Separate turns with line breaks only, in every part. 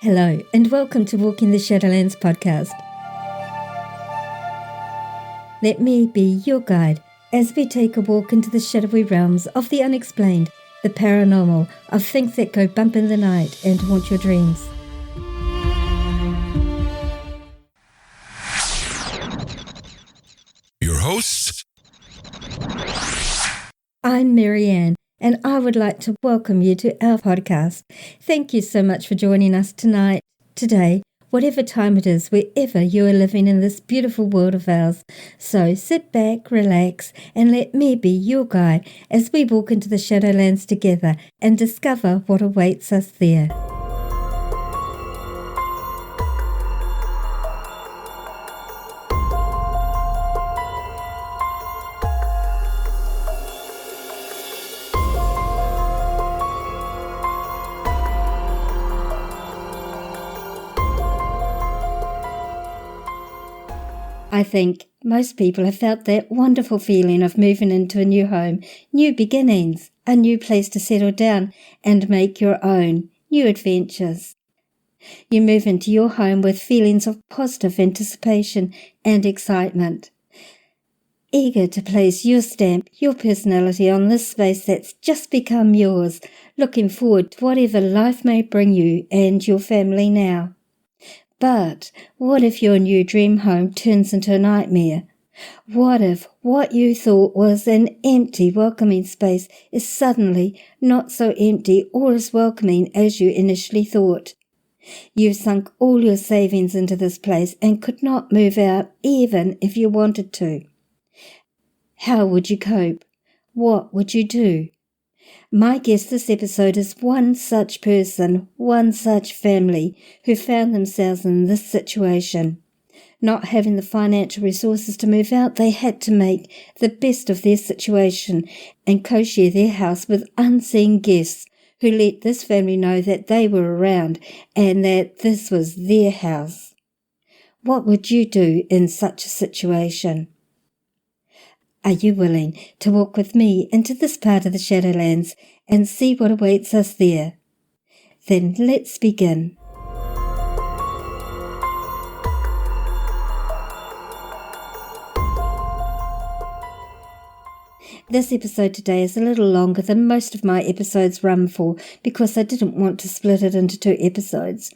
Hello, and welcome to Walking the Shadowlands podcast. Let me be your guide as we take a walk into the shadowy realms of the unexplained, the paranormal, of things that go bump in the night and haunt your dreams.
Your hosts?
I'm Marianne, and I would like to welcome you to our podcast. Thank you so much for joining us tonight, today, whatever time it is, wherever you are living in this beautiful world of ours. So sit back, relax, and let me be your guide as we walk into the Shadowlands together and discover what awaits us there. I think most people have felt that wonderful feeling of moving into a new home, new beginnings, a new place to settle down and make your own, new adventures. You move into your home with feelings of positive anticipation and excitement, eager to place your stamp, your personality on this space that's just become yours, looking forward to whatever life may bring you and your family now. But what if your new dream home turns into a nightmare? What if what you thought was an empty, welcoming space is suddenly not so empty or as welcoming as you initially thought? You've sunk all your savings into this place and could not move out even if you wanted to. How would you cope? What would you do? My guest this episode is one such person, one such family who found themselves in this situation. Not having the financial resources to move out, they had to make the best of their situation and co-share their house with unseen guests who let this family know that they were around and that this was their house. What would you do in such a situation? Are you willing to walk with me into this part of the Shadowlands and see what awaits us there? Then let's begin. This episode today is a little longer than most of my episodes run for because I didn't want to split it into 2 episodes.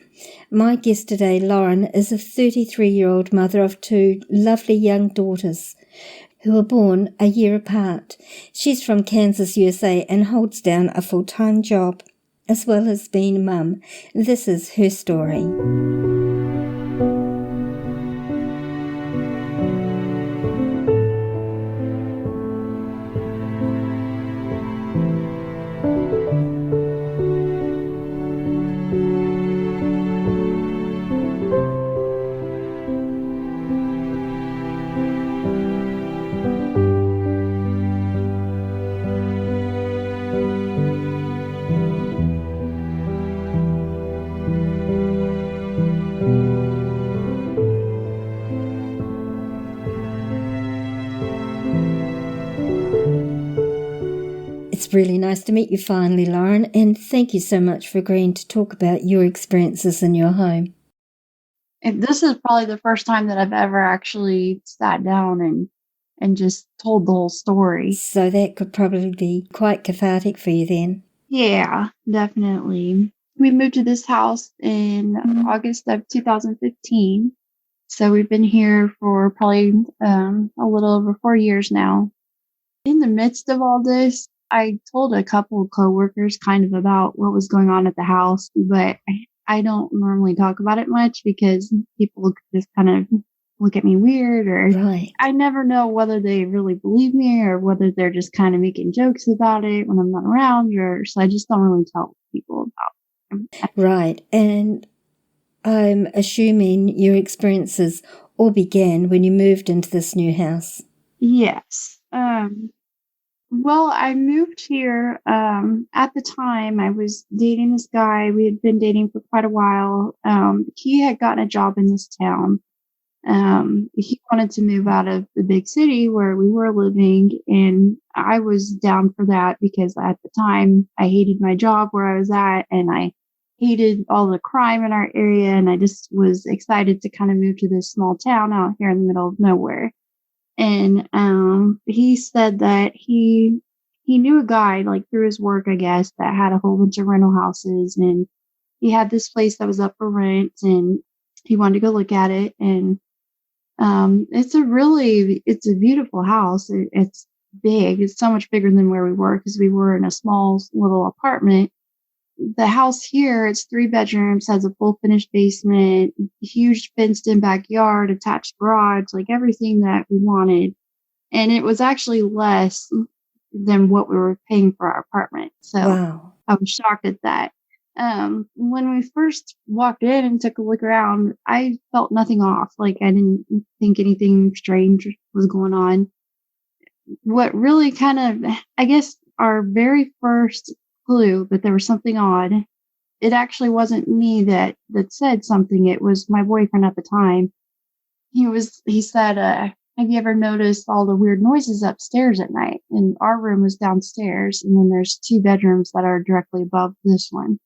My guest today, Lauren, is a 33-year-old mother of 2 lovely young daughters who were born a year apart. She's from Kansas, USA, and holds down a full-time job, as well as being a mum. This is her story. It's really nice to meet you finally, Lauren, and thank you so much for agreeing to talk about your experiences in your home.
And this is probably the first time that I've ever actually sat down and just told the whole story.
So that could probably be quite cathartic for you then.
Yeah, definitely. We moved to this house in August of 2015. So we've been here for probably a little over 4 years now. In the midst of all this, I told a couple of coworkers kind of about what was going on at the house, but I don't normally talk about it much because people just kind of look at me weird, or
Right.
I never know whether they really believe me or whether they're just kind of making jokes about it when I'm not around, or so I just don't really tell people about it.
Right. And I'm assuming your experiences all began when you moved into this new house.
Yes. Well, I moved here. At the time, I was dating this guy. We had been dating for quite a while. He had gotten a job in this town. He wanted to move out of the big city where we were living, and I was down for that because at the time I hated my job where I was at, and I hated all the crime in our area, and I just was excited to kind of move to this small town out here in the middle of nowhere. And he said that he knew a guy like through his work, I guess, that had a whole bunch of rental houses, and he had this place that was up for rent, and he wanted to go look at it. And it's a beautiful house. It's big. It's so much bigger than where we were because we were in a small little apartment. The house here, it's 3 bedrooms, has a full finished basement, huge fenced in backyard, attached garage, like everything that we wanted. And it was actually less than what we were paying for our apartment. So
Wow.
I was shocked at that. When we first walked in and took a look around, I felt nothing off. Like I didn't think anything strange was going on. What really kind of, I guess, our very first clue that there was something odd, it actually wasn't me that said something. It was my boyfriend at the time. He said, have you ever noticed all the weird noises upstairs at night? And our room was downstairs, and then there's 2 bedrooms that are directly above this one.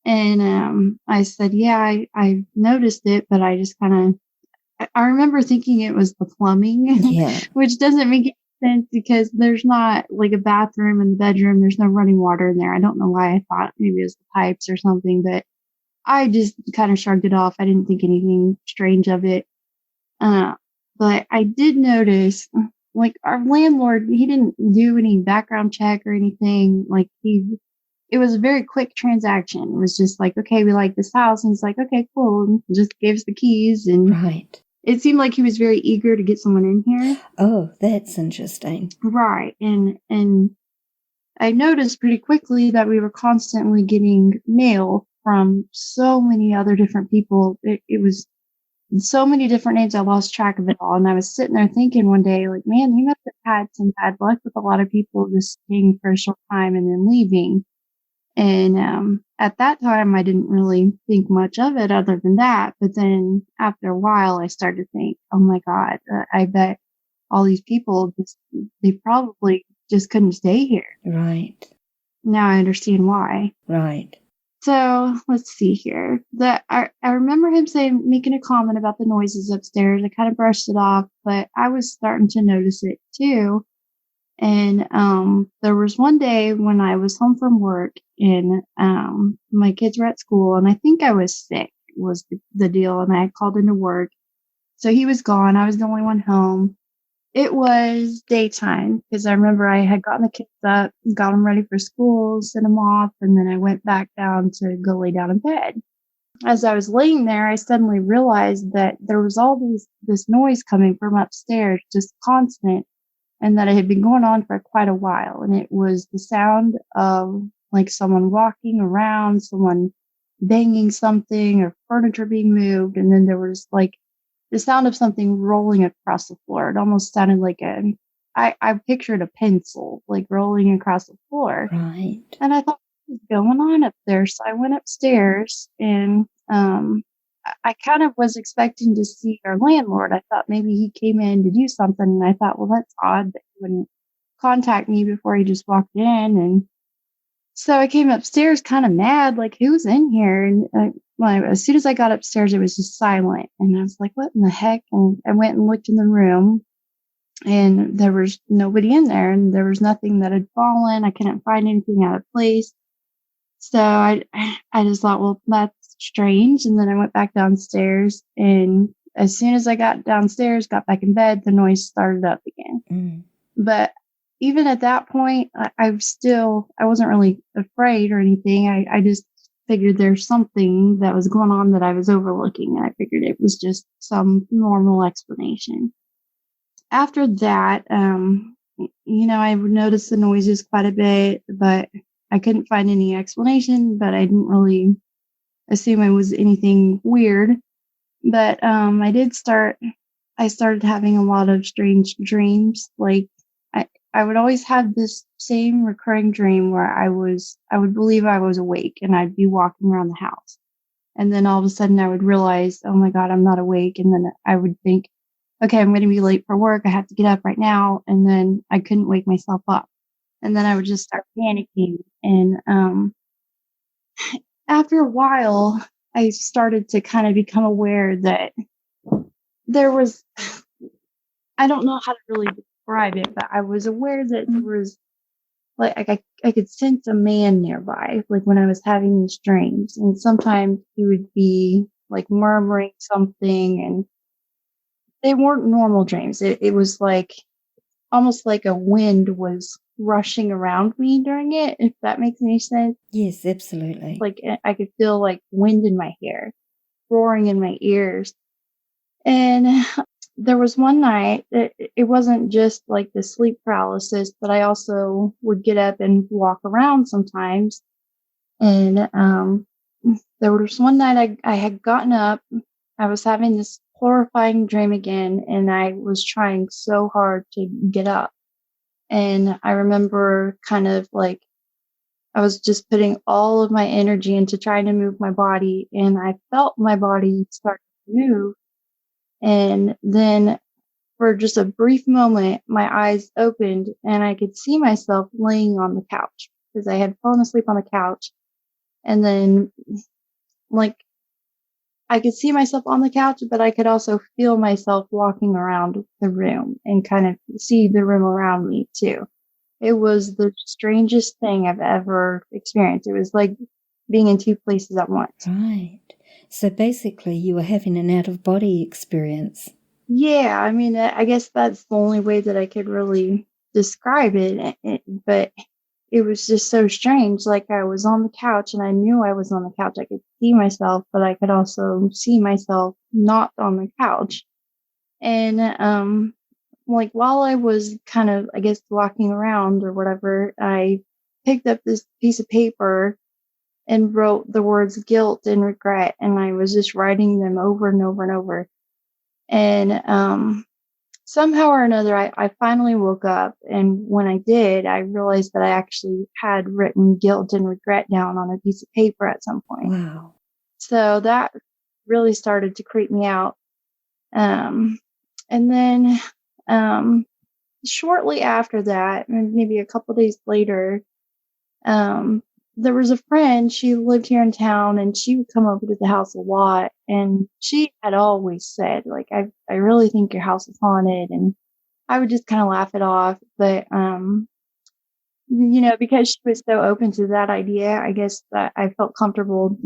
And I said, yeah, I noticed it, but I just kind of, I remember thinking it was the plumbing,
Yeah.
which doesn't make any sense because there's not like a bathroom in the bedroom. There's no running water in there. I don't know why I thought maybe it was the pipes or something, but I just kind of shrugged it off. I didn't think anything strange of it. Uh, but I did notice, like our landlord, he didn't do any background check or anything. It was a very quick transaction. It was just like, okay, we like this house. And it's like, okay, cool. And just gave us the keys. And
Right.
it seemed like he was very eager to get someone in here.
Oh, that's interesting.
Right. And I noticed pretty quickly that we were constantly getting mail from so many other different people. It was so many different names. I lost track of it all. And I was sitting there thinking one day, like, man, he must have had some bad luck with a lot of people just staying for a short time and then leaving. And at that time, I didn't really think much of it other than that. But then after a while, I started to think, oh my God, I bet all these people they probably just couldn't stay here.
Right.
Now I understand why.
Right.
So let's see here. I remember him making a comment about the noises upstairs. I kind of brushed it off, but I was starting to notice it too. And there was one day when I was home from work and my kids were at school, and I think I was sick was the deal, and I had called into work. So he was gone. I was the only one home. It was daytime because I remember I had gotten the kids up, got them ready for school, sent them off, and then I went back down to go lay down in bed. As I was laying there, I suddenly realized that there was this noise coming from upstairs, just constant, and that it had been going on for quite a while. And it was the sound of like someone walking around, someone banging something, or furniture being moved. And then there was like the sound of something rolling across the floor. It almost sounded like I pictured a pencil like rolling across the floor.
Right.
And I thought, what is going on up there? So I went upstairs, and I kind of was expecting to see our landlord. I thought maybe he came in to do something. And I thought, well, that's odd that he wouldn't contact me before he just walked in. And so I came upstairs kind of mad, like, who's in here? And as soon as I got upstairs, it was just silent. And I was like, what in the heck? And I went and looked in the room, and there was nobody in there, and there was nothing that had fallen. I couldn't find anything out of place. So I just thought, well, that's strange. And then I went back downstairs, and as soon as I got downstairs, got back in bed, the noise started up again.
Mm.
But even at that point, I wasn't really afraid or anything. I just figured there's something that was going on that I was overlooking. And I figured it was just some normal explanation. After that, I would notice the noises quite a bit, but I couldn't find any explanation, but I didn't really assume it was anything weird. But I started having a lot of strange dreams. Like I would always have this same recurring dream where I would believe I was awake, and I'd be walking around the house. And then all of a sudden I would realize, oh my God, I'm not awake. And then I would think, okay, I'm going to be late for work. I have to get up right now. And then I couldn't wake myself up. And then I would just start panicking. And after a while, I started to kind of become aware that there was, I don't know how to really describe it, but I was aware that there was like I could sense a man nearby, like when I was having these dreams. And sometimes he would be like murmuring something, and they weren't normal dreams. It was like almost like a wind was rushing around me during it, if that makes any sense.
Yes, absolutely.
Like I could feel like wind in my hair, roaring in my ears. And there was one night, it wasn't just like the sleep paralysis, but I also would get up and walk around sometimes. And there was one night I had gotten up, I was having this horrifying dream again, and I was trying so hard to get up. And I remember kind of like I was just putting all of my energy into trying to move my body, and I felt my body start to move. And then for just a brief moment, my eyes opened and I could see myself laying on the couch because I had fallen asleep on the couch. And then, like, I could see myself on the couch, but I could also feel myself walking around the room and kind of see the room around me too. It was the strangest thing I've ever experienced. It was like being in two places at once.
Right. So basically, you were having an out-of-body experience.
Yeah, I mean, I guess that's the only way that I could really describe it. But it was just so strange. Like I was on the couch and I knew I was on the couch. I could see myself, but I could also see myself not on the couch. And like while I was kind of, I guess, walking around or whatever, I picked up this piece of paper and wrote the words guilt and regret, and I was just writing them over and over and over. And somehow or another, I finally woke up, and when I did, I realized that I actually had written guilt and regret down on a piece of paper at some point.
Wow.
So that really started to creep me out. And then shortly after that, maybe a couple days later, um, there was a friend. She lived here in town, and she would come over to the house a lot. And she had always said, like, I really think your house is haunted. And I would just kind of laugh it off. But, because she was so open to that idea, I guess that I felt comfortable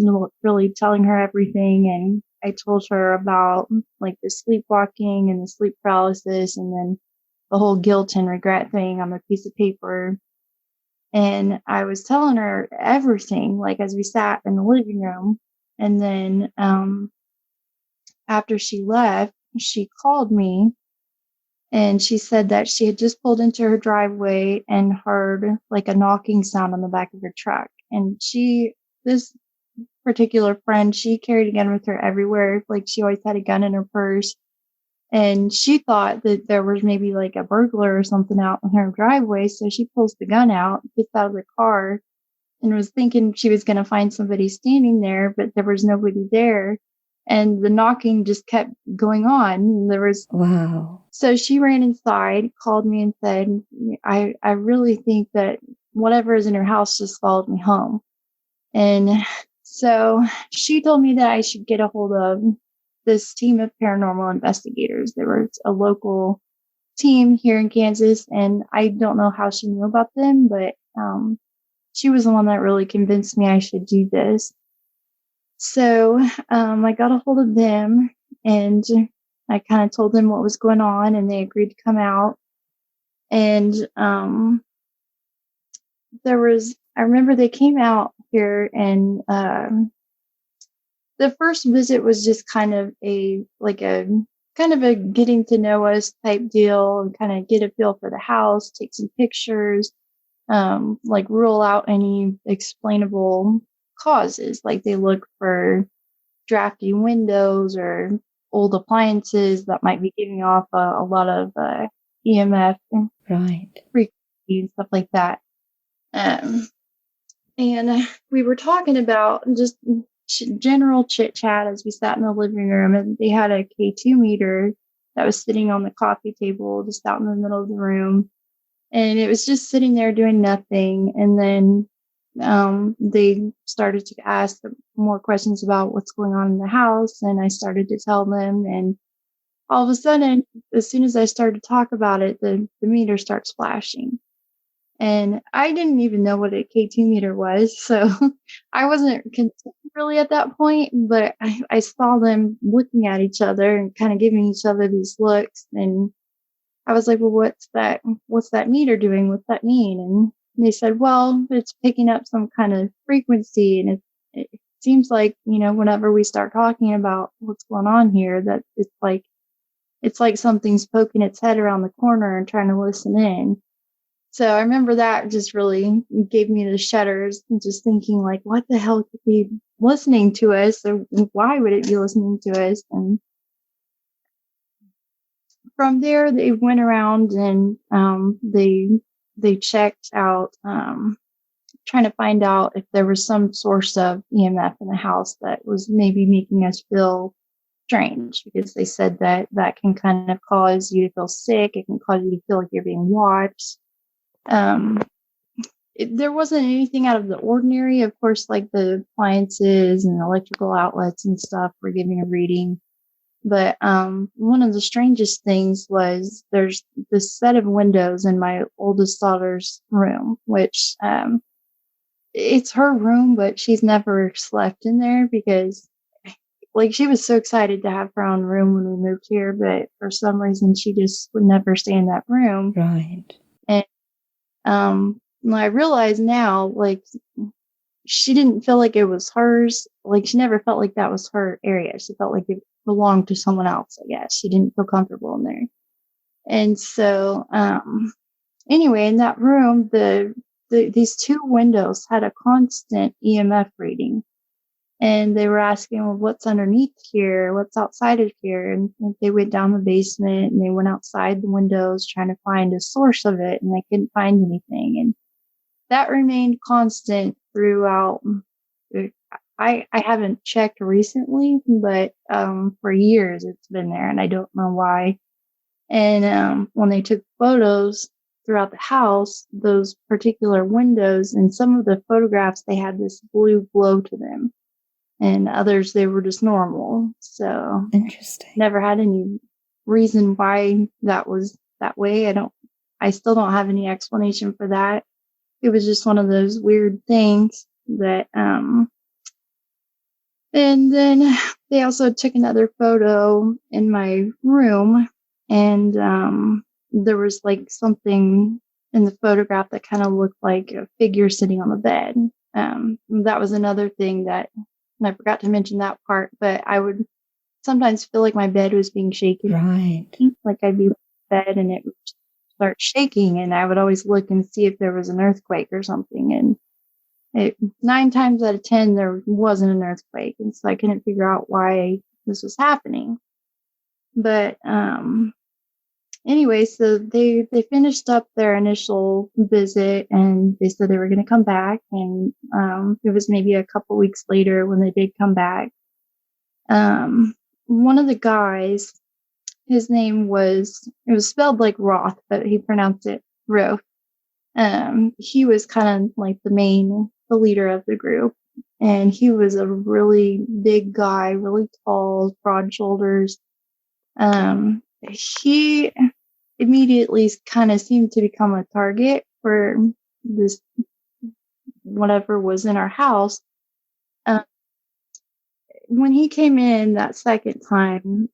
really telling her everything. And I told her about like the sleepwalking and the sleep paralysis, and then the whole guilt and regret thing on the piece of paper. And I was telling her everything, like as we sat in the living room. And then after she left, she called me and she said that she had just pulled into her driveway and heard like a knocking sound on the back of her truck. And this particular friend, she carried a gun with her everywhere. Like she always had a gun in her purse. And she thought that there was maybe like a burglar or something out in her driveway. So she pulls the gun out, gets out of the car, and was thinking she was going to find somebody standing there, but there was nobody there. And the knocking just kept going on.
Wow.
So she ran inside, called me and said, I really think that whatever is in her house just followed me home. And so she told me that I should get a hold of this team of paranormal investigators. There was a local team here in Kansas, and I don't know how she knew about them, but she was the one that really convinced me I should do this. So I got a hold of them, and I kind of told them what was going on, and they agreed to come out. And I remember they came out here, and the first visit was just kind of a getting to know us type deal, and kind of get a feel for the house, take some pictures, like rule out any explainable causes. Like they look for drafty windows or old appliances that might be giving off a lot of EMF and
Right.
frequency and stuff like that. And we were talking about just general chit chat as we sat in the living room, and they had a K2 meter that was sitting on the coffee table just out in the middle of the room. And it was just sitting there doing nothing. And then they started to ask more questions about what's going on in the house, and I started to tell them, and all of a sudden, as soon as I started to talk about it, the meter starts flashing. And I didn't even know what a K2 meter was, so I wasn't concerned really at that point, but I saw them looking at each other and kind of giving each other these looks, and I was like, "Well, what's that meter doing? What's that mean?" And they said, "Well, it's picking up some kind of frequency, and it seems like, whenever we start talking about what's going on here, that it's like something's poking its head around the corner and trying to listen in." So I remember that just really gave me the shudders, and just thinking like, what the hell could be listening to us, or why would it be listening to us? And from there, they went around and they checked out, trying to find out if there was some source of EMF in the house that was maybe making us feel strange, because they said that can kind of cause you to feel sick. It can cause you to feel like you're being watched. Um, there wasn't anything out of the ordinary. Of course, like the appliances and electrical outlets and stuff were giving a reading. But one of the strangest things was there's this set of windows in my oldest daughter's room, which it's her room, but she's never slept in there because, like, she was so excited to have her own room when we moved here, but for some reason she just would never stay in that room.
Right.
And I realize now, like, she didn't feel like it was hers. Like, she never felt like that was her area. She felt like it belonged to someone else, I guess. She didn't feel comfortable in there. And so, anyway, in that room, these two windows had a constant EMF reading. And they were asking, well, what's underneath here? What's outside of here? And they went down the basement and they went outside the windows trying to find a source of it, and they couldn't find anything. And that remained constant throughout. I haven't checked recently, but for years it's been there, and I don't know why. And when they took photos throughout the house, those particular windows, and some of the photographs, they had this blue glow to them, and others, they were just normal. So
Interesting.
never had any reason why that was that way. I still don't have any explanation for that. It was just one of those weird things that, and then they also took another photo in my room, and there was like something in the photograph that kind of looked like a figure sitting on the bed. That was another thing that, and I forgot to mention that part, but I would sometimes feel like my bed was being shaken.
Right.
Like I'd be in bed and it would start shaking, and I would always look and see if there was an earthquake or something. And 9 times out of 10, there wasn't an earthquake. And so I couldn't figure out why this was happening. But anyway, so they finished up their initial visit, and they said they were going to come back. And it was maybe a couple weeks later when they did come back. One of the guys, his name was, it was spelled like Roth, but he pronounced it Roth. He was kind of like the leader of the group. And he was a really big guy, really tall, broad shoulders. He immediately kind of seemed to become a target for this, whatever was in our house. When he came in that second time,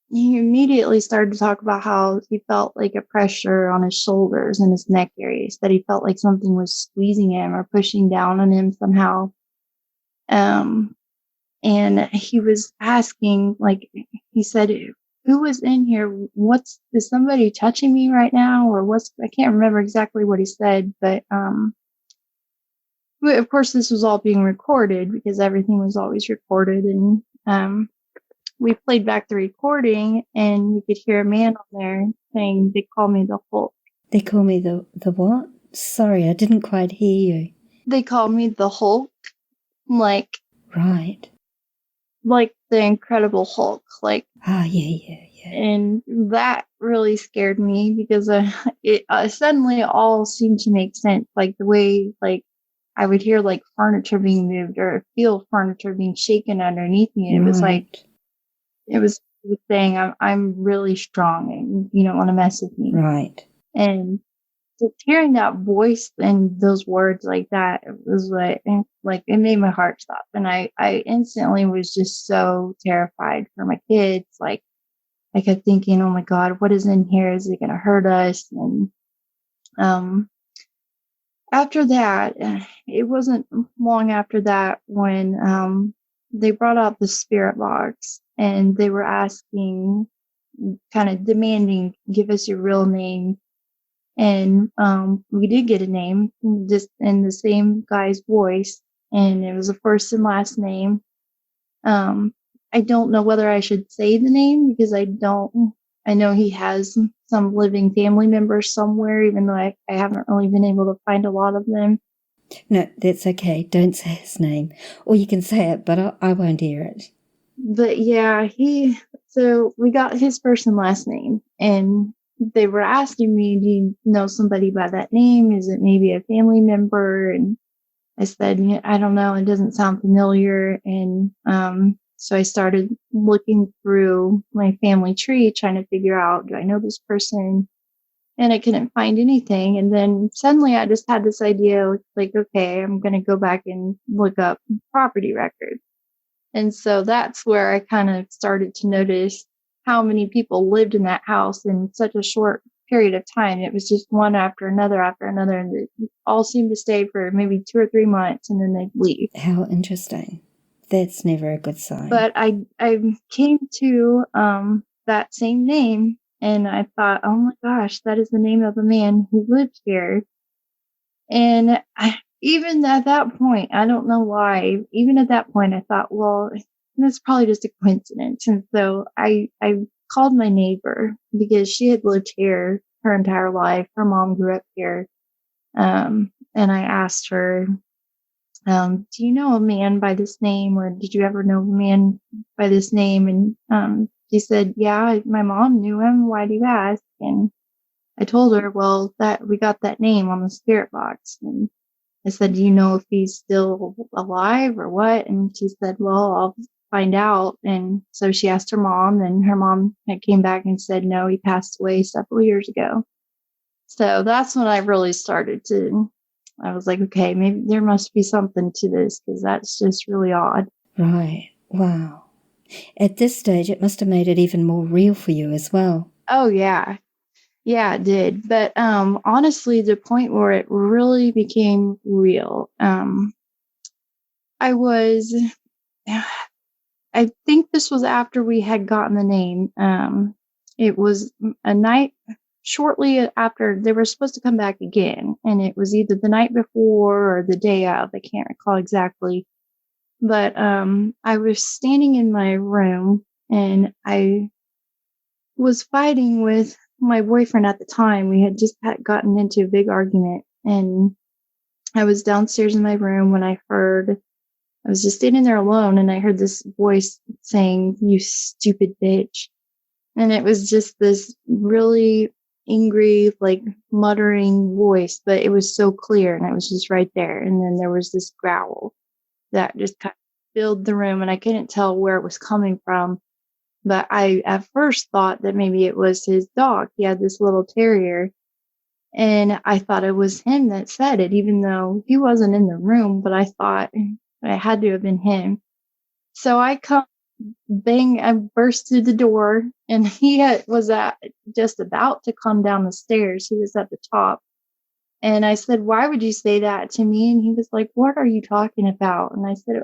he immediately started to talk about how he felt like a pressure on his shoulders and his neck areas, that he felt like something was squeezing him or pushing down on him somehow. And he was asking, like, he said, who was in here? Is somebody touching me right now? Or I can't remember exactly what he said, but of course this was all being recorded because everything was always recorded. And we played back the recording, and you could hear a man on there saying, they call me the Hulk.
They call me the what? Sorry, I didn't quite hear you.
They call me the Hulk. Like,
right.
Like the Incredible Hulk. Like,
yeah.
And that really scared me because it suddenly all seemed to make sense. Like the way, like, I would hear like furniture being moved or feel furniture being shaken underneath me. And it was like,
Right.
it was saying, I'm really strong and you don't want to mess with me.
Right.
And just hearing that voice and those words like that, it was like it made my heart stop. And I instantly was just so terrified for my kids. Like I kept thinking, oh my God, what is in here? Is it going to hurt us? And um, after that, it wasn't long after that when they brought out the spirit box and they were asking, kind of demanding, give us your real name. And we did get a name, just in the same guy's voice, and it was a first and last name. Um, I don't know whether I should say the name because I don't. I know he has some living family members somewhere, even though I haven't really been able to find a lot of them.
No, that's okay. Don't say his name. Or you can say it, but I won't hear it.
But yeah, so we got his first and last name, and they were asking me, do you know somebody by that name? Is it maybe a family member? And I said, "Yeah, I don't know. It doesn't sound familiar." And so I started looking through my family tree, trying to figure out, do I know this person? And I couldn't find anything. And then suddenly I just had this idea, like, okay, I'm going to go back and look up property records. And so that's where I kind of started to notice how many people lived in that house in such a short period of time. It was just one after another, and they all seemed to stay for maybe 2 or 3 months, and then they'd leave.
How interesting. That's never a good sign.
But I came to that same name, and I thought, oh my gosh, that is the name of a man who lived here. And even at that point, I don't know why, even at that point, I thought, well, that's probably just a coincidence. And so I called my neighbor because she had lived here her entire life. Her mom grew up here. And I asked her, do you know a man by this name, or did you ever know a man by this name? And she said, yeah, my mom knew him. Why do you ask? And I told her, well, that we got that name on the spirit box. And I said, do you know if he's still alive or what? And she said, well, I'll find out. And so she asked her mom, and her mom had came back and said, no, he passed away several years ago. So that's when I really I was like, okay, maybe there must be something to this, because that's just really odd.
Right. Wow. At this stage, it must have made it even more real for you as well.
Oh, yeah. Yeah, it did. But honestly, the point where it really became real, I was, I think this was after we had gotten the name. It was a night shortly after they were supposed to come back again. And it was either the night before or the day of. I can't recall exactly. But I was standing in my room, and I was fighting with my boyfriend at the time. We had just gotten into a big argument, and I was downstairs in my room when I was just standing there alone, and I heard this voice saying, "You stupid bitch." And it was just this really angry, like muttering voice, but it was so clear, and it was just right there. And then there was this growl that just kind of filled the room, and I couldn't tell where it was coming from. But I at first thought that maybe it was his dog. He had this little terrier, and I thought it was him that said it, even though he wasn't in the room, but I thought it had to have been him. So I burst through the door, and was just about to come down the stairs. He was at the top. And I said, "Why would you say that to me?" And he was like, "What are you talking about?" And I said,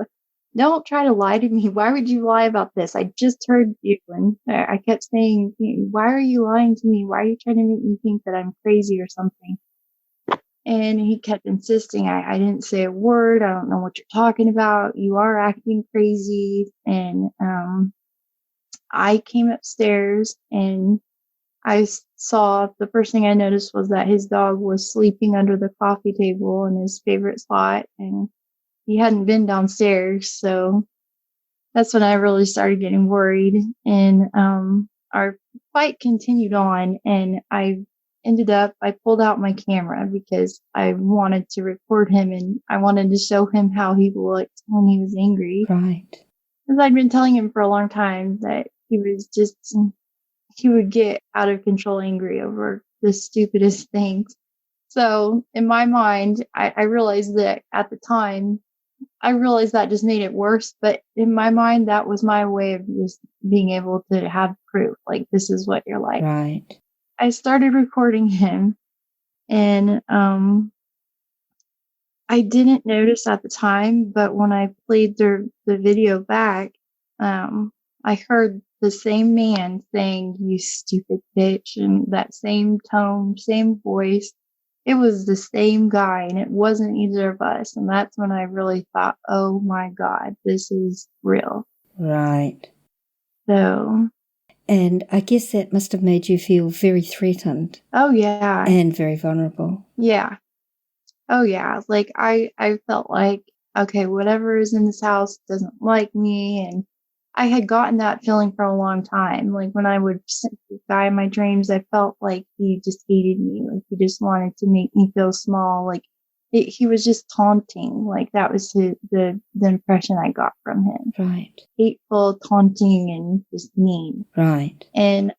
"Don't try to lie to me. Why would you lie about this? I just heard you." And I kept saying, "Why are you lying to me? Why are you trying to make me think that I'm crazy or something?" And he kept insisting, I didn't say a word. I don't know what you're talking about. You are acting crazy. And I came upstairs, and I saw, the first thing I noticed was that his dog was sleeping under the coffee table in his favorite spot, and he hadn't been downstairs. So that's when I really started getting worried. And our fight continued on, and I ended up, I pulled out my camera because I wanted to record him and I wanted to show him how he looked when he was angry.
Right.
Because I'd been telling him for a long time that he would get out of control angry over the stupidest things. So in my mind, I realized that at the time, I realized that just made it worse. But in my mind, that was my way of just being able to have proof. Like, this is what you're like.
Right.
I started recording him and, I didn't notice at the time, but when I played the video back, I heard the same man saying, "You stupid bitch," and that same tone, same voice. It was the same guy, and it wasn't either of us. And that's when I really thought, oh my God, this is real.
Right.
So.
And I guess that must have made you feel very threatened.
Oh, yeah.
And very vulnerable.
Yeah. Oh, yeah. Like, I felt like, okay, whatever is in this house doesn't like me. And I had gotten that feeling for a long time. Like, when I would see this guy in my dreams, I felt like he just hated me. Like, he just wanted to make me feel small. Like, he was just taunting. Like, that was the impression I got from him.
Right.
Hateful, taunting, and just mean.
Right.
And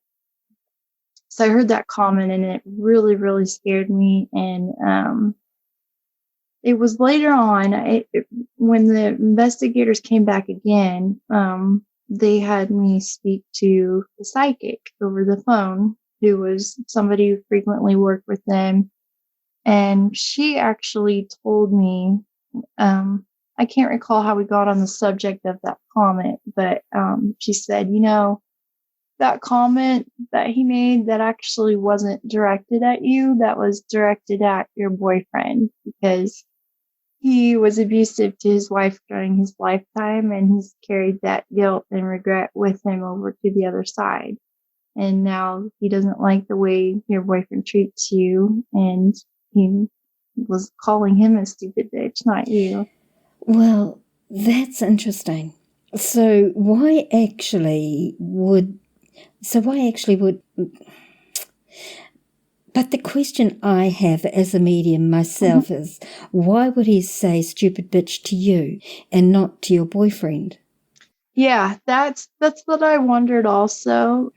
so I heard that comment, and it really, really scared me. And, it was later on, when the investigators came back again, they had me speak to the psychic over the phone, who was somebody who frequently worked with them. And she actually told me, I can't recall how we got on the subject of that comment, but she said, that comment that he made, that actually wasn't directed at you, that was directed at your boyfriend, because he was abusive to his wife during his lifetime, and he's carried that guilt and regret with him over to the other side. And now he doesn't like the way your boyfriend treats you, and he was calling him a stupid bitch, not you.
Well, that's interesting. So why actually would... But the question I have as a medium myself is, why would he say stupid bitch to you and not to your boyfriend?
Yeah, that's what I wondered also.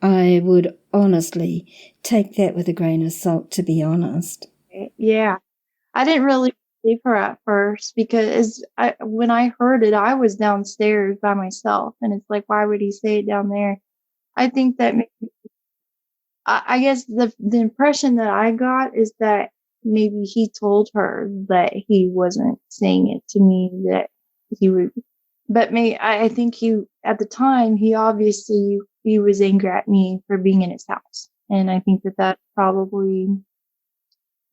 I would honestly take that with a grain of salt, to be honest.
Yeah. I didn't really believe her at first, because when I heard it, I was downstairs by myself, and it's like, why would he say it down there? I think that I guess the impression that I got is that maybe he told her that he wasn't saying it to me, that he would, but I think at the time, he was angry at me for being in his house. And I think that that's probably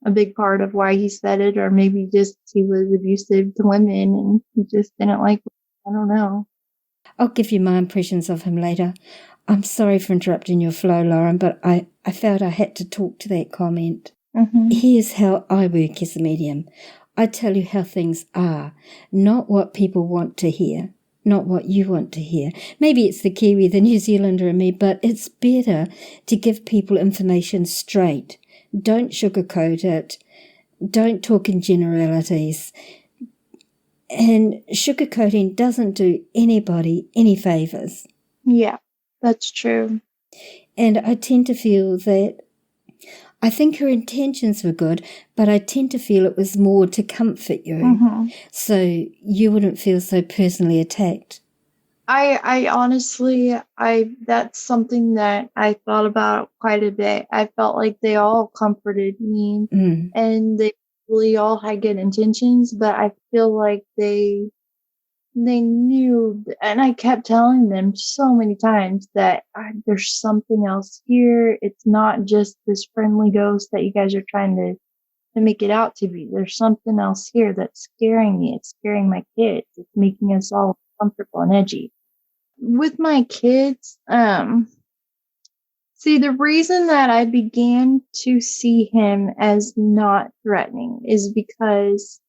a big part of why he said it, or maybe just he was abusive to women and he just didn't like it. I don't know.
I'll give you my impressions of him later. I'm sorry for interrupting your flow, Lauren, but I felt I had to talk to that comment. Here's how I work as a medium. I tell you how things are, not what people want to hear, not what you want to hear. Maybe it's the Kiwi, the New Zealander in me, but it's better to give people information straight. Don't sugarcoat it. Don't talk in generalities. And sugarcoating doesn't do anybody any favours.
Yeah, that's true.
And I tend to feel that, I think her intentions were good, but I tend to feel it was more to comfort you, so you wouldn't feel so personally attacked.
I honestly, that's something that I thought about quite a bit. I felt like they all comforted me, and they really all had good intentions, but I feel like they knew, and I kept telling them so many times that there's something else here. It's not just this friendly ghost that you guys are trying to make it out to be. There's something else here that's scaring me. It's scaring my kids. It's making us all comfortable and edgy. With my kids, see, the reason that I began to see him as not threatening is because,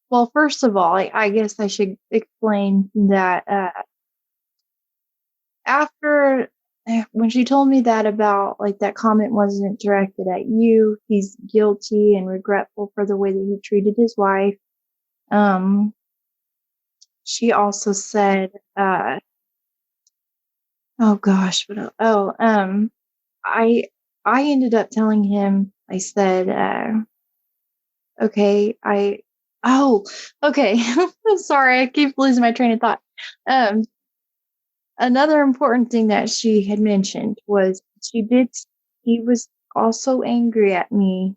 well, first of all, I guess I should explain that after when she told me that about like that comment wasn't directed at you, he's guilty and regretful for the way that he treated his wife. She also said, oh gosh, I ended up telling him, I said, okay, okay. Sorry, I keep losing my train of thought. Um, Another important thing that she had mentioned was he was also angry at me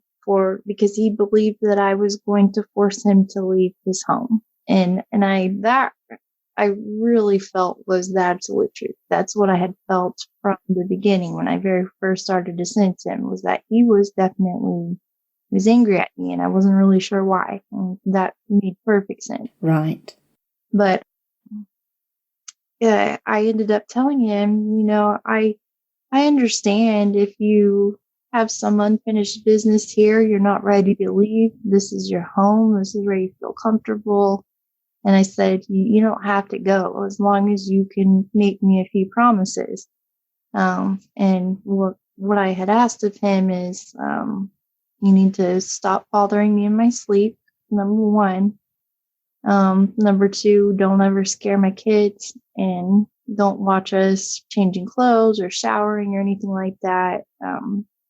because he believed that I was going to force him to leave his home. And I really felt was the absolute truth. That's what I had felt from the beginning when I very first started to sense him, was that he was angry at me, and I wasn't really sure why. And that made perfect sense.
Right.
But yeah, I ended up telling him, I understand if you have some unfinished business here, you're not ready to leave. This is your home. This is where you feel comfortable. And I said, you don't have to go as long as you can make me a few promises. And what I had asked of him is, you need to stop bothering me in my sleep. Number one. Number two, don't ever scare my kids, and don't watch us changing clothes or showering or anything like that.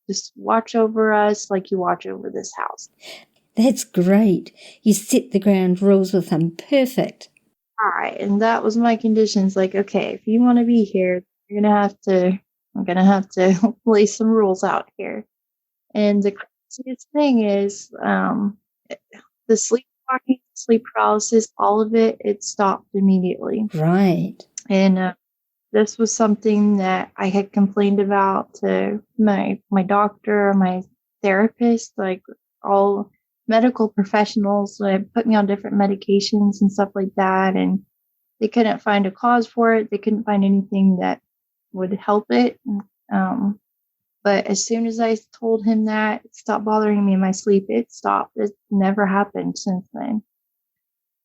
Just watch over us like you watch over this house.
That's great. You set the ground rules with him. Perfect.
All right. And that was my conditions. Like, okay, if you want to be here, I'm going to have to lay some rules out here. And the craziest thing is, the sleepwalking, sleep paralysis, all of it stopped immediately.
Right.
And this was something that I had complained about to my doctor, my therapist, like all medical professionals. Put me on different medications and stuff like that, and they couldn't find a cause for it. They couldn't find anything that would help it. But as soon as I told him that, it stopped bothering me in my sleep, it stopped. It never happened since then.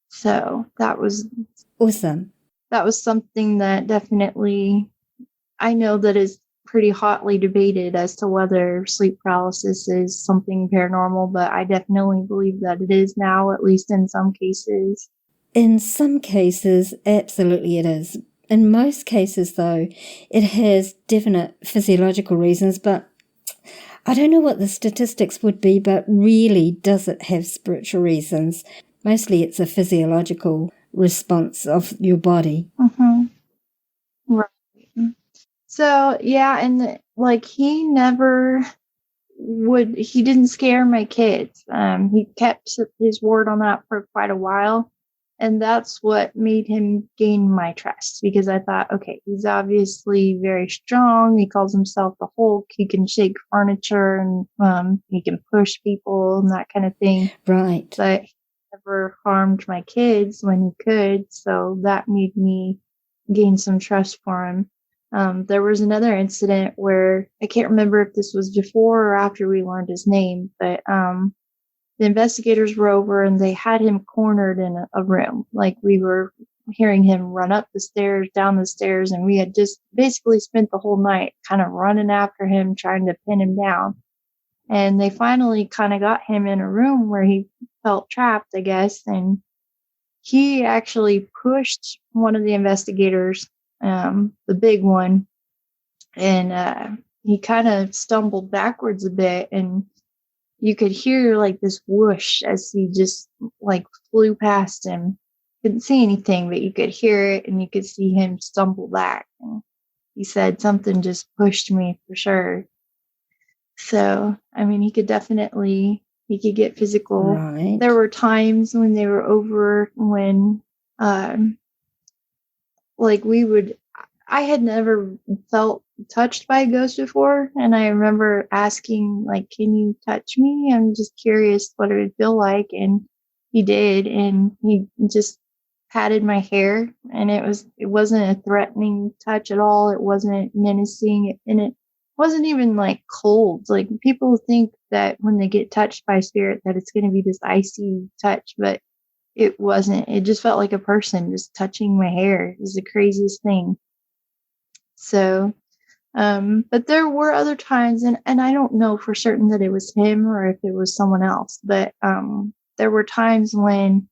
So that was
awesome.
That was something that definitely, I know that is pretty hotly debated as to whether sleep paralysis is something paranormal, but I definitely believe that it is now, at least in some cases.
In some cases, absolutely it is. In most cases, though, it has definite physiological reasons, but I don't know what the statistics would be, but really does it have spiritual reasons? Mostly it's a physiological response of your body.
Mm-hmm. Right. So, yeah, and he didn't scare my kids. He kept his word on that for quite a while. And that's what made him gain my trust, because I thought, okay, he's obviously very strong. He calls himself the Hulk. He can shake furniture, and he can push people and that kind of thing.
Right.
But he never harmed my kids when he could. So that made me gain some trust for him. There was another incident where I can't remember if this was before or after we learned his name, but the investigators were over and they had him cornered in a room. Like, we were hearing him run up the stairs, down the stairs, and we had just basically spent the whole night kind of running after him, trying to pin him down. And they finally kind of got him in a room where he felt trapped, I guess. And he actually pushed one of the investigators, the big one, and he kind of stumbled backwards a bit, and you could hear like this whoosh as he just like flew past him. Couldn't see anything, but you could hear it, and you could see him stumble back. And he said something just pushed me for sure. So, I mean, he could get physical.
Right.
There were times when they were over when, I had never felt touched by a ghost before. And I remember asking, like, can you touch me? I'm just curious what it would feel like. And he did. And he just patted my hair, and it wasn't a threatening touch at all. It wasn't menacing, and it wasn't even like cold. Like, people think that when they get touched by a spirit that it's going to be this icy touch, but it wasn't. It just felt like a person just touching my hair. It was the craziest thing. So But there were other times, and I don't know for certain that it was him or if it was someone else, but there were times when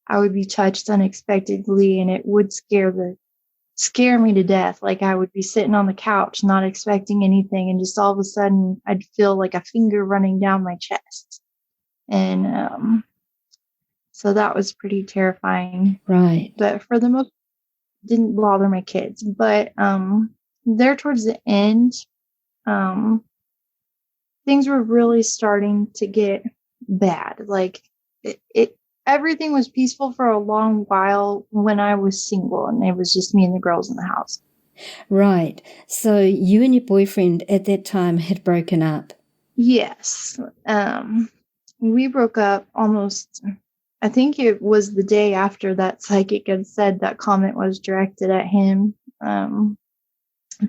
I would be touched unexpectedly, and it would scare me to death. Like I would be sitting on the couch, not expecting anything, and just all of a sudden I'd feel like a finger running down my chest. And so that was pretty terrifying.
Right.
But for the most, didn't bother my kids. But there towards the end, things were really starting to get bad. Like it everything was peaceful for a long while when I was single and it was just me and the girls in the house.
Right. So you and your boyfriend at that time had broken up.
Yes. We broke up almost, I think it was the day after that psychic had said that comment was directed at him.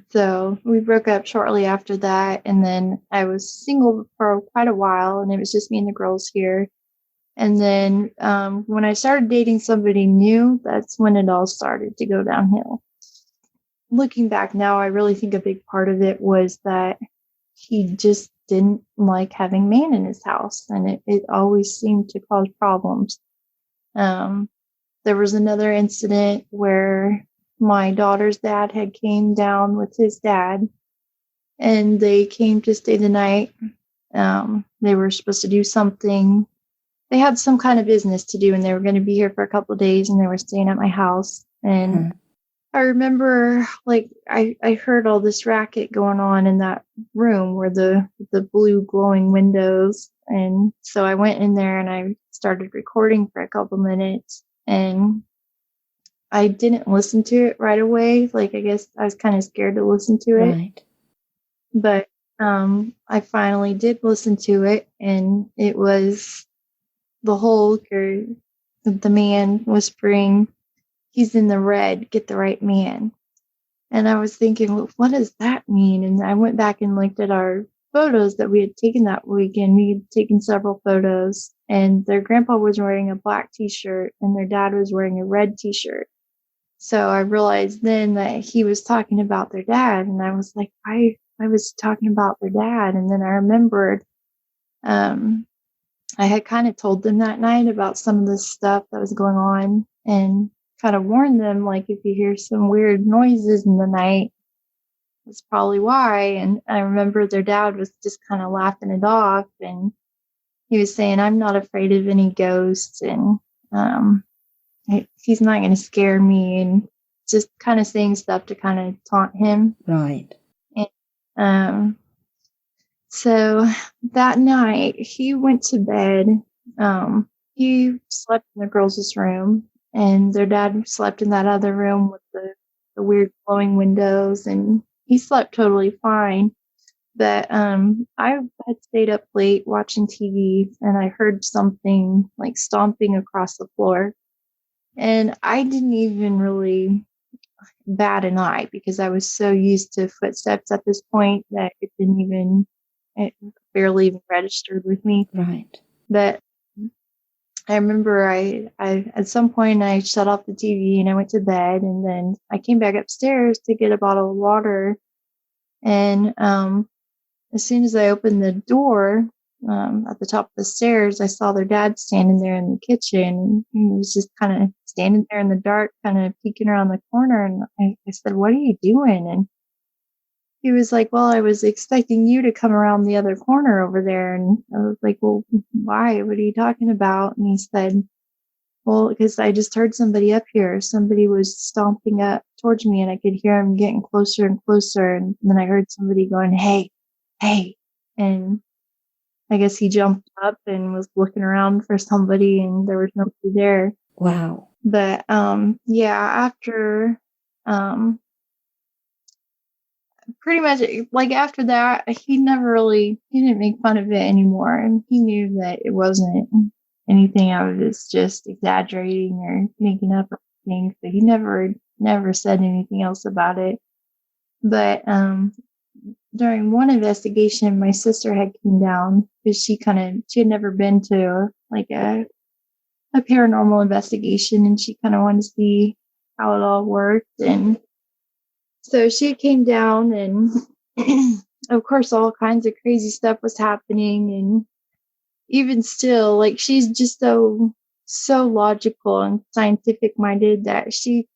So we broke up shortly after that, and then I was single for quite a while, and it was just me and the girls here. And then when I started dating somebody new, that's when it all started to go downhill. Looking back now, I really think a big part of it was that he just didn't like having man in his house, and it always seemed to cause problems. There was another incident where my daughter's dad had came down with his dad, and they came to stay the night. They were supposed to do something. They had some kind of business to do, and they were going to be here for a couple of days, and they were staying at my house. And I remember, like, I heard all this racket going on in that room where the blue glowing windows. And so I went in there and I started recording for a couple minutes, and I didn't listen to it right away. Like, I guess I was kind of scared to listen to it.
Right.
But I finally did listen to it, and it was the Hulk or the man whispering, "He's in the red, get the right man." And I was thinking, well, what does that mean? And I went back and looked at our photos that we had taken that weekend. We had taken several photos, and their grandpa was wearing a black t-shirt and their dad was wearing a red t-shirt. So I realized then that he was talking about their dad, and I was like, I was talking about their dad. And then I remembered I had kind of told them that night about some of the stuff that was going on, and kind of warned them, like, if you hear some weird noises in the night, that's probably why. And I remember their dad was just kind of laughing it off, and he was saying, "I'm not afraid of any ghosts, and he's not going to scare me," and just kind of saying stuff to kind of taunt him.
Right.
And so that night he went to bed. He slept in the girls' room, and their dad slept in that other room with the weird glowing windows, and he slept totally fine. But I had stayed up late watching TV, and I heard something like stomping across the floor. And I didn't even really bat an eye because I was so used to footsteps at this point that it barely even registered with me.
Right.
But I remember I at some point I shut off the TV and I went to bed, and then I came back upstairs to get a bottle of water. And as soon as I opened the door at the top of the stairs, I saw their dad standing there in the kitchen. He was just kind of standing there in the dark, kind of peeking around the corner. And I said, "What are you doing?" And he was like, "Well, I was expecting you to come around the other corner over there." And I was like, "Well, why? What are you talking about?" And he said, "Well, because I just heard somebody up here. Somebody was stomping up towards me, and I could hear him getting closer and closer. And then I heard somebody going, 'Hey, hey.'" And I guess he jumped up and was looking around for somebody, and there was nobody there.
Wow.
But yeah, after pretty much, like, after that, he didn't make fun of it anymore, and he knew that it wasn't anything I was just exaggerating or making up things. But he never said anything else about it. But during one investigation, my sister had came down because she had never been to like a paranormal investigation, and she kind of wanted to see how it all worked. And so she came down, and of course, all kinds of crazy stuff was happening. And even still, like, she's just so logical and scientific minded that she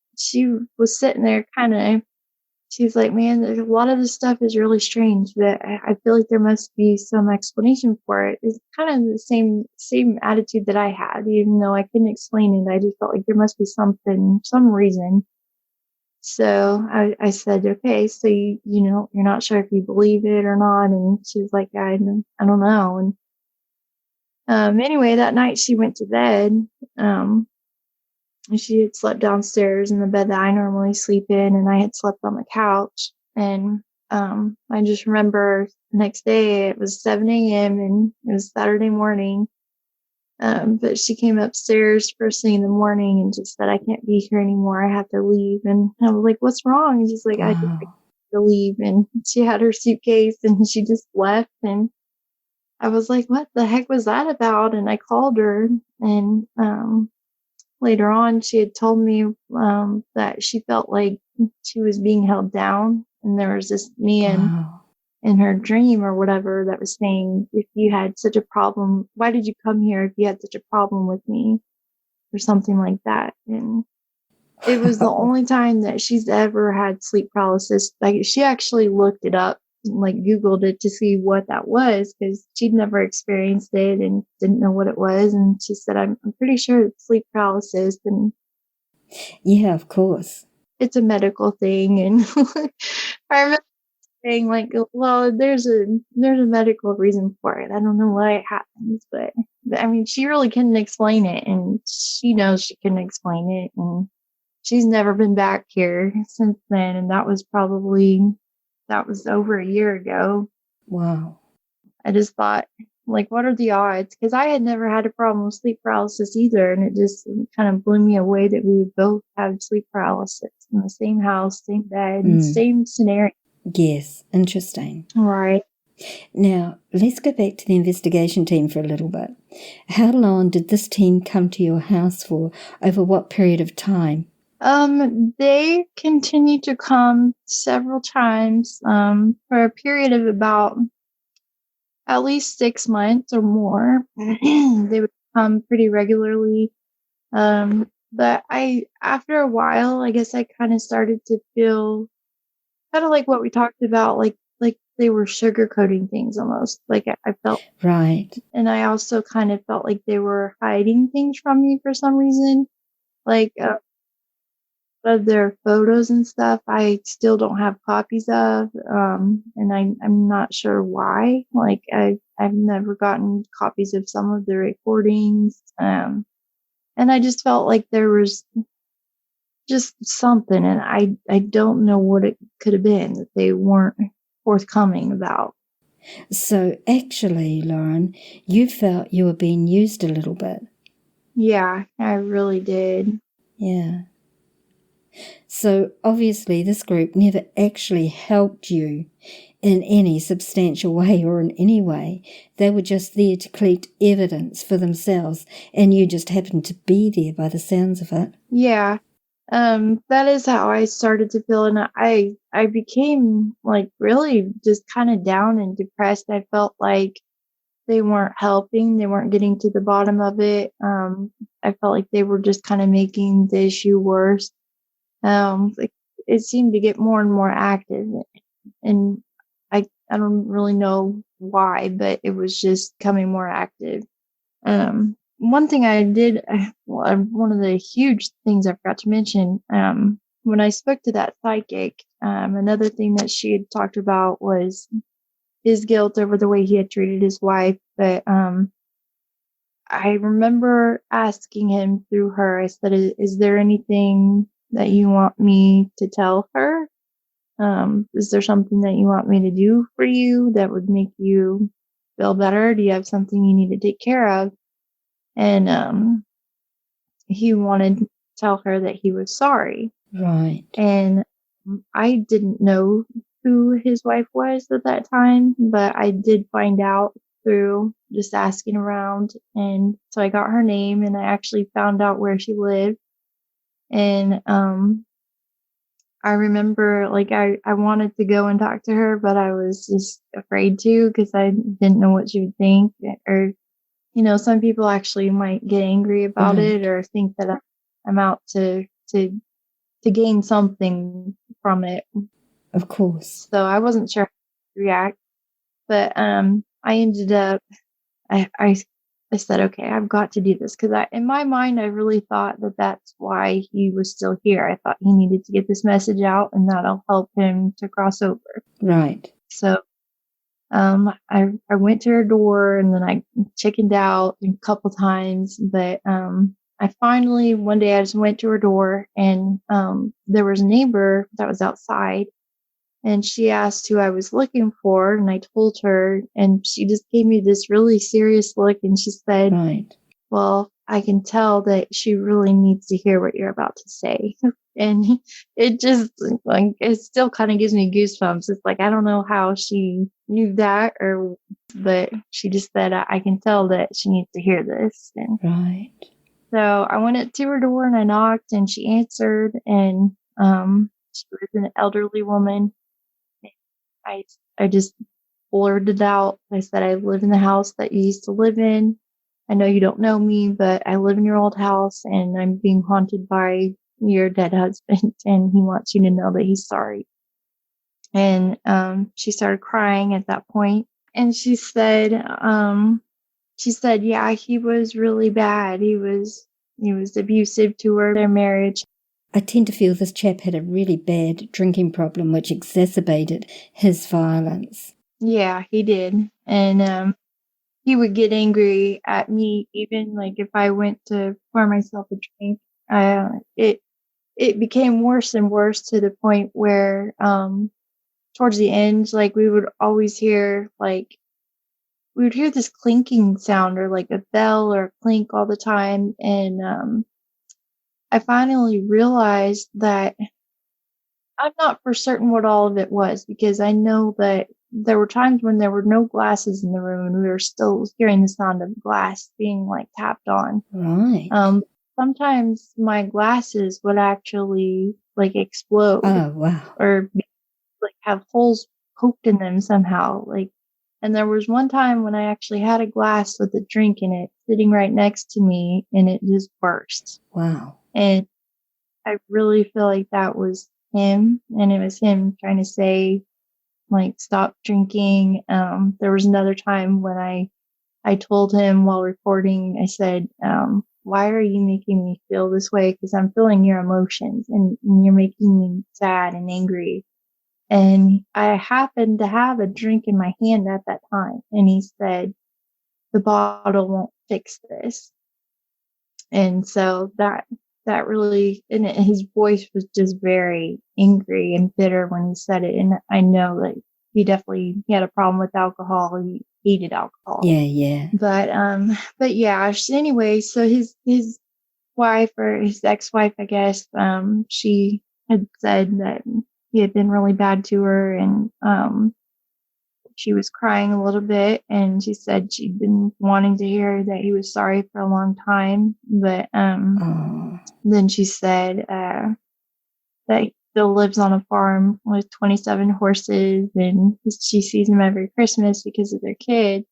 was sitting there kind of, she's like, man, there's a lot of this stuff is really strange, but I feel like there must be some explanation for it. It's kind of the same attitude that I had, even though I couldn't explain it. I just felt like there must be something, some reason. So I said, okay, so you know, you're not sure if you believe it or not. And she was like, I don't know. And anyway, that night she went to bed. Um, and she had slept downstairs in the bed that I normally sleep in, and I had slept on the couch. And I just remember the next day it was 7 a.m. and it was Saturday morning. But she came upstairs first thing in the morning and just said, I can't be here anymore. I have to leave. And I was like, what's wrong? And she's like, I just have
Wow.
to leave. And she had her suitcase and she just left. And I was like, what the heck was that about? And I called her, and later on she had told me that she felt like she was being held down. And there was this man
Wow.
in her dream or whatever that was saying, if you had such a problem, why did you come here if you had such a problem with me? Or something like that. And it was the
Wow.
only time that she's ever had sleep paralysis. Like, she actually looked it up, like Googled it to see what that was, because she'd never experienced it and didn't know what it was. And she said, I'm pretty sure it's sleep paralysis and
Yeah, of course.
it's a medical thing. And I remember saying, like, well, there's a medical reason for it. I don't know why it happens, but I mean, she really couldn't explain it, and she knows she couldn't explain it. And she's never been back here since then, and that was over a year ago.
Wow.
I just thought, like, what are the odds? Because I had never had a problem with sleep paralysis either, and it just kind of blew me away that we would both have sleep paralysis in the same house, same bed,
Mm.
same scenario.
Yes, interesting.
Right.
Now, let's go back to the investigation team for a little bit. How long did this team come to your house for? Over what period of time?
They continued to come several times, for a period of about at least 6 months or more. They would come pretty regularly. But after a while, I guess I kind of started to feel kind of like what we talked about, like they were sugarcoating things almost. Like I felt,
Right.
and I also kind of felt like they were hiding things from me for some reason. Like of their photos and stuff, I still don't have copies of, and I'm not sure why. Like I've never gotten copies of some of the recordings, and I just felt like there was just something, and I don't know what it could have been that they weren't forthcoming about.
So actually, Lauren, you felt you were being used a little bit.
Yeah, I really did.
Yeah. So obviously this group never actually helped you in any substantial way or in any way. They were just there to collect evidence for themselves, and you just happened to be there by the sounds of it.
Yeah. That is how I started to feel, and I became like really just kind of down and depressed. I felt like they weren't helping, they weren't getting to the bottom of it. I felt like they were just kind of making the issue worse. Like, it seemed to get more and more active, and I don't really know why, but it was just becoming more active. One thing I did, one of the huge things I forgot to mention, when I spoke to that psychic, another thing that she had talked about was his guilt over the way he had treated his wife. But I remember asking him through her, I said, is there anything that you want me to tell her? Is there something that you want me to do for you that would make you feel better? Do you have something you need to take care of? And he wanted to tell her that he was sorry.
Right.
And I didn't know who his wife was at that time, but I did find out through just asking around. And so I got her name, and I actually found out where she lived. And I remember, like, I wanted to go and talk to her, but I was just afraid to because I didn't know what she would think. Or, some people actually might get angry about it
Right.
or think that I'm out to gain something from it.
Of course.
So I wasn't sure how to react, but I ended up I said, okay, I've got to do this because in my mind, I really thought that that's why he was still here. I thought he needed to get this message out and that'll help him to cross over.
Right.
So, I went to her door and then I chickened out a couple times, but, I finally, one day I just went to her door and, there was a neighbor that was outside and she asked who I was looking for, and I told her, and she just gave me this really serious look, and she said,
Right.
well, I can tell that she really needs to hear what you're about to say. And it just, like, it still kind of gives me goosebumps. It's like, I don't know how she knew that, but she just said, I can tell that she needs to hear this. And
Right.
so I went up to her door and I knocked, and she answered, and, she was an elderly woman. I I just blurted out. I said, I live in the house that you used to live in. I know you don't know me, but I live in your old house and I'm being haunted by your dead husband and he wants you to know that he's sorry. And she started crying at that point. And she said, yeah, he was really bad. He was abusive to her, their marriage.
I tend to feel this chap had a really bad drinking problem which exacerbated his violence.
Yeah, he did. And he would get angry at me, even like if I went to pour myself a drink. It became worse and worse to the point where towards the end, like we would hear this clinking sound or like a bell or a clink all the time, and I finally realized that I'm not for certain what all of it was because I know that there were times when there were no glasses in the room and we were still hearing the sound of glass being like tapped on.
Right.
Sometimes my glasses would actually like explode
Oh, wow.
or like have holes poked in them somehow. And there was one time when I actually had a glass with a drink in it sitting right next to me and it just burst.
Wow.
And I really feel like that was him, and it was him trying to say, like, stop drinking. There was another time when I told him while recording, I said, why are you making me feel this way? Because I'm feeling your emotions and you're making me sad and angry. And I happened to have a drink in my hand at that time. And he said, the bottle won't fix this. And so that really, and his voice was just very angry and bitter when he said it. And I know that he had a problem with alcohol. He hated alcohol.
Yeah.
But yeah, anyway, so his wife or his ex-wife, I guess, she had said that he had been really bad to her, and she was crying a little bit, and she said she'd been wanting to hear that he was sorry for a long time, but then she said that he still lives on a farm with 27 horses, and she sees him every Christmas because of their kid.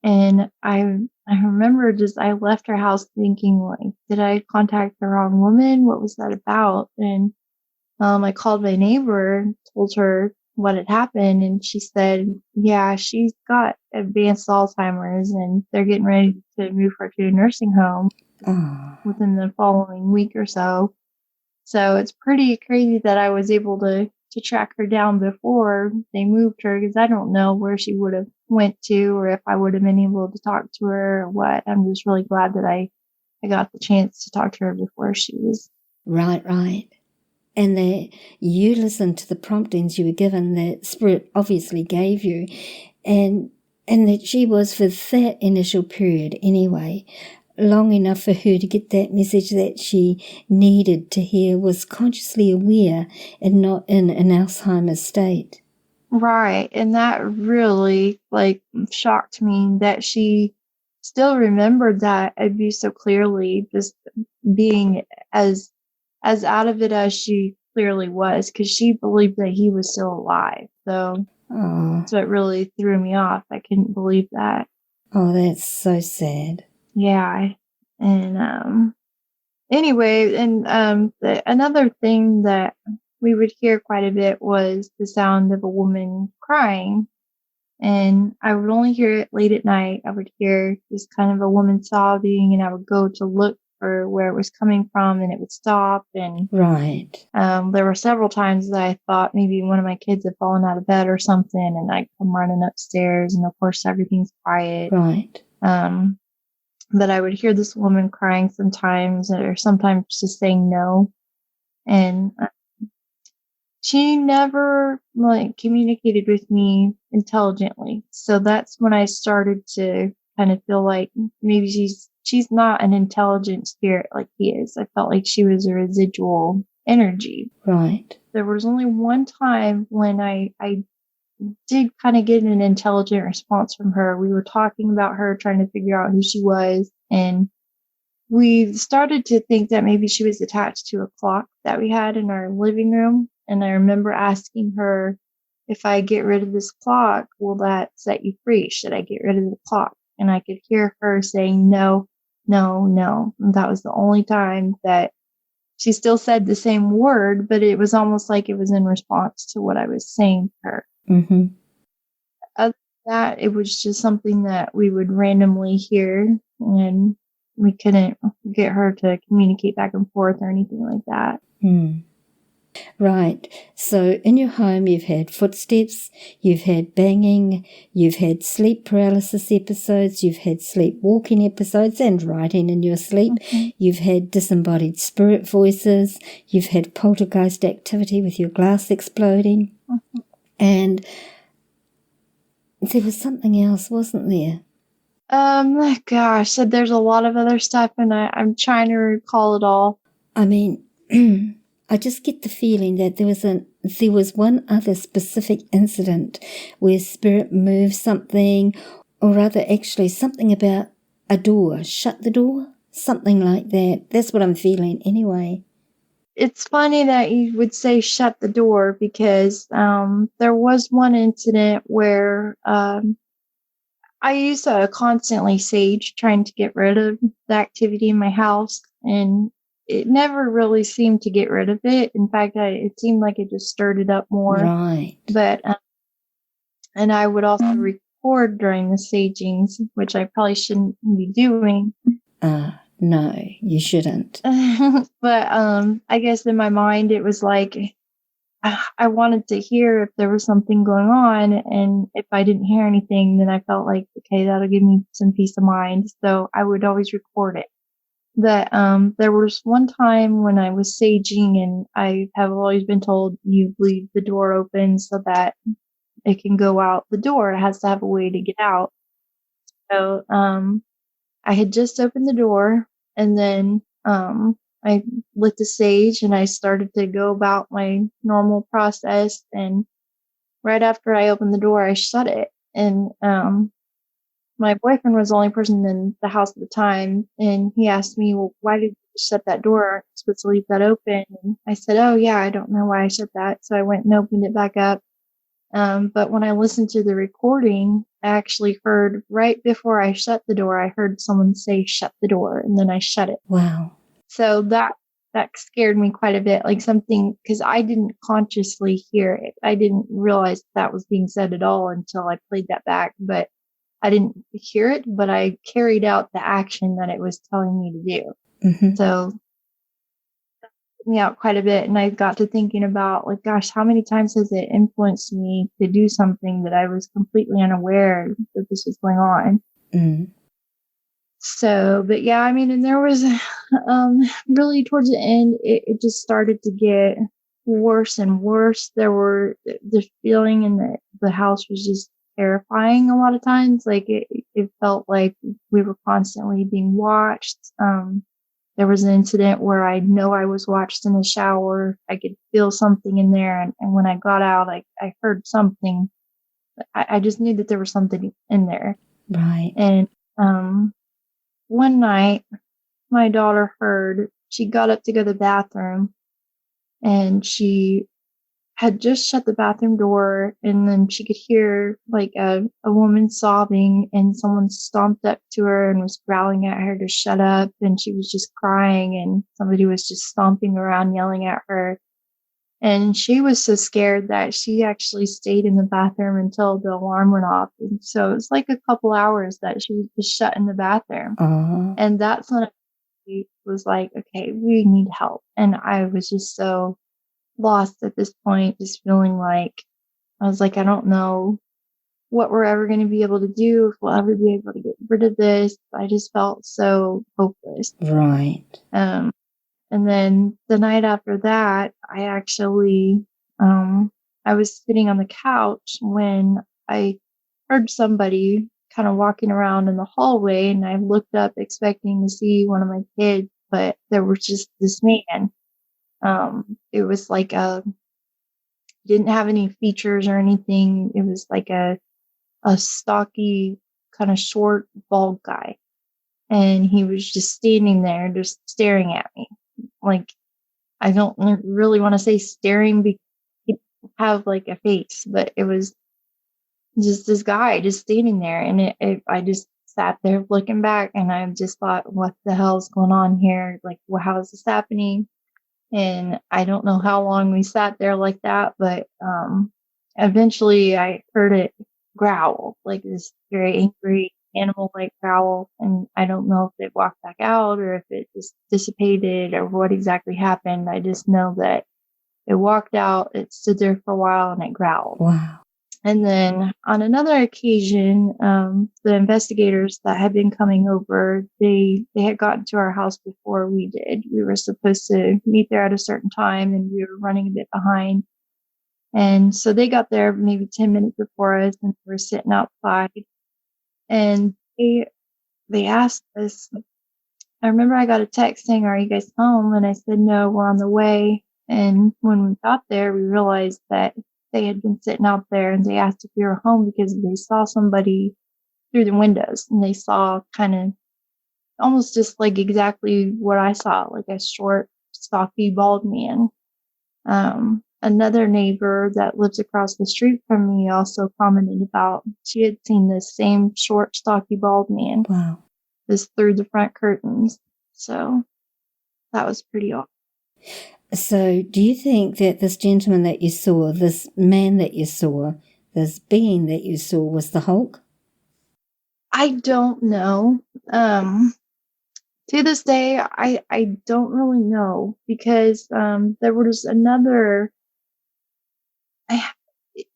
And I remember I left her house thinking, like, did I contact the wrong woman? What was that about? And I called my neighbor, told her what had happened, and she said, yeah, she's got advanced Alzheimer's and they're getting ready to move her to a nursing home within the following week or so. So it's pretty crazy that I was able to track her down before they moved her, because I don't know where she would have went to or if I would have been able to talk to her or what. I'm just really glad that I got the chance to talk to her before she was.
Right. And that you listened to the promptings you were given that Spirit obviously gave you, and that she was, for that initial period anyway, long enough for her to get that message that she needed to hear, was consciously aware and not in an Alzheimer's state.
Right. And that really shocked me that she still remembered that abuse so clearly, just being as out of it as she clearly was, because she believed that he was still alive. So
Oh,
that's what really threw me off. I couldn't believe that.
oh, that's so sad.
Yeah. And anyway, and another thing that we would hear quite a bit was the sound of a woman crying. And I would only hear it late at night. I would hear this kind of a woman sobbing, and I would go to look for where it was coming from, and it would stop. And
Right.
there were several times that I thought maybe one of my kids had fallen out of bed or something, and I'd come running upstairs, and of course everything's quiet.
Right.
But I would hear this woman crying sometimes, or sometimes just saying no. And she never communicated with me intelligently. So that's when I started to kind of feel like maybe she's not an intelligent spirit like he is. I felt like she was a residual energy.
Right.
There was only one time when I did kind of get an intelligent response from her. We were talking about her, trying to figure out who she was, and we started to think that maybe she was attached to a clock that we had in our living room. And I remember asking her, if I get rid of this clock, will that set you free? Should I get rid of the clock? And I could hear her saying, no, no, no. And that was the only time that she still said the same word, but it was almost like it was in response to what I was saying to her.
Mm-hmm.
Other than that, it was just something that we would randomly hear, and we couldn't get her to communicate back and forth or anything like that.
Right. So in your home, you've had footsteps, you've had banging, you've had sleep paralysis episodes, you've had sleepwalking episodes and writing in your sleep.
Mm-hmm.
You've had disembodied spirit voices. You've had poltergeist activity with your glass exploding.
Mm-hmm.
And there was something else, wasn't there?
Gosh, so there's a lot of other stuff, and I'm trying to recall it all.
I mean, I just get the feeling that there was one other specific incident where spirit moved something, or rather actually something about a door, shut the door, something like that. That's what I'm feeling anyway.
It's funny that you would say shut the door, because there was one incident where I used to constantly sage, trying to get rid of the activity in my house, and it never really seemed to get rid of it. In fact, it seemed like it just stirred it up more.
Right.
But and I would also record during the sagings, which I probably shouldn't be doing.
No, you shouldn't.
But I guess in my mind it was like I wanted to hear if there was something going on, and if I didn't hear anything, then I felt like, okay, that'll give me some peace of mind. So I would always record it. That there was one time when I was saging, and I have always been told you leave the door open so that it can go out the door. It has to have a way to get out. So I had just opened the door, and then I lit the sage, and I started to go about my normal process. And right after I opened the door, I shut it. And my boyfriend was the only person in the house at the time, and he asked me, well, why did you shut that door? Aren't you supposed to leave that open? And I said, oh yeah, I don't know why I shut that. So I went and opened it back up. But when I listened to the recording, I actually heard, right before I shut the door, I heard someone say, shut the door, and then I shut it.
Wow.
So that scared me quite a bit, like something, because I didn't consciously hear it. I didn't realize that was being said at all until I played that back, but I didn't hear it, but I carried out the action that it was telling me to do.
Mm-hmm.
So me out quite a bit, and I got to thinking about, like, gosh, how many times has it influenced me to do something that I was completely unaware that this was going on. So, but yeah, I mean, and there was really towards the end, it just started to get worse and worse. There were the feeling in the house was just terrifying a lot of times. Like it felt like we were constantly being watched. There was an incident where I know I was watched in the shower. I could feel something in there. And when I got out, I heard something. I just knew that there was something in there.
Right.
And one night, my daughter she got up to go to the bathroom, and she had just shut the bathroom door, and then she could hear like a woman sobbing, and someone stomped up to her and was growling at her to shut up, and she was just crying, and somebody was just stomping around yelling at her. And she was so scared that she actually stayed in the bathroom until the alarm went off. And so it was like a couple hours that she was just shut in the bathroom.
Oh,
And that's when I was like, okay, we need help. And I was just so lost at this point, just feeling like I was like, I don't know what we're ever going to be able to do, if we'll ever be able to get rid of this. I just felt so hopeless.
right.
And then the night after that, I actually, I was sitting on the couch when I heard somebody kind of walking around in the hallway, and I looked up expecting to see one of my kids, but there was just this man. It was like didn't have any features or anything. It was like a stocky, kind of short, bald guy. And he was just standing there, just staring at me. Like, I don't really want to say staring because he didn't have like a face, but it was just this guy just standing there. And I just sat there looking back, and I just thought, what the hell is going on here? Like, well, how is this happening? And I don't know how long we sat there like that, but eventually I heard it growl, like this very angry animal-like growl. And I don't know if it walked back out or if it just dissipated or what exactly happened. I just know that it walked out, it stood there for a while, and it growled.
Wow.
And then on another occasion, the investigators that had been coming over, they had gotten to our house before we did. We were supposed to meet there at a certain time, and we were running a bit behind. And so they got there maybe 10 minutes before us, and we were sitting outside. And they asked us, I remember I got a text saying, "Are you guys home?" And I said, "No, we're on the way." And when we got there, we realized that they had been sitting out there, and they asked if we were home because they saw somebody through the windows, and they saw kind of almost just like exactly what I saw, like a short, stocky, bald man. Another neighbor that lives across the street from me also commented about she had seen this same short, stocky, bald man
Wow.
just through the front curtains. So that was pretty awesome.
So, do you think that this gentleman that you saw, this man that you saw, this being that you saw was the Hulk?
I don't know. To this day, I don't really know because there was another.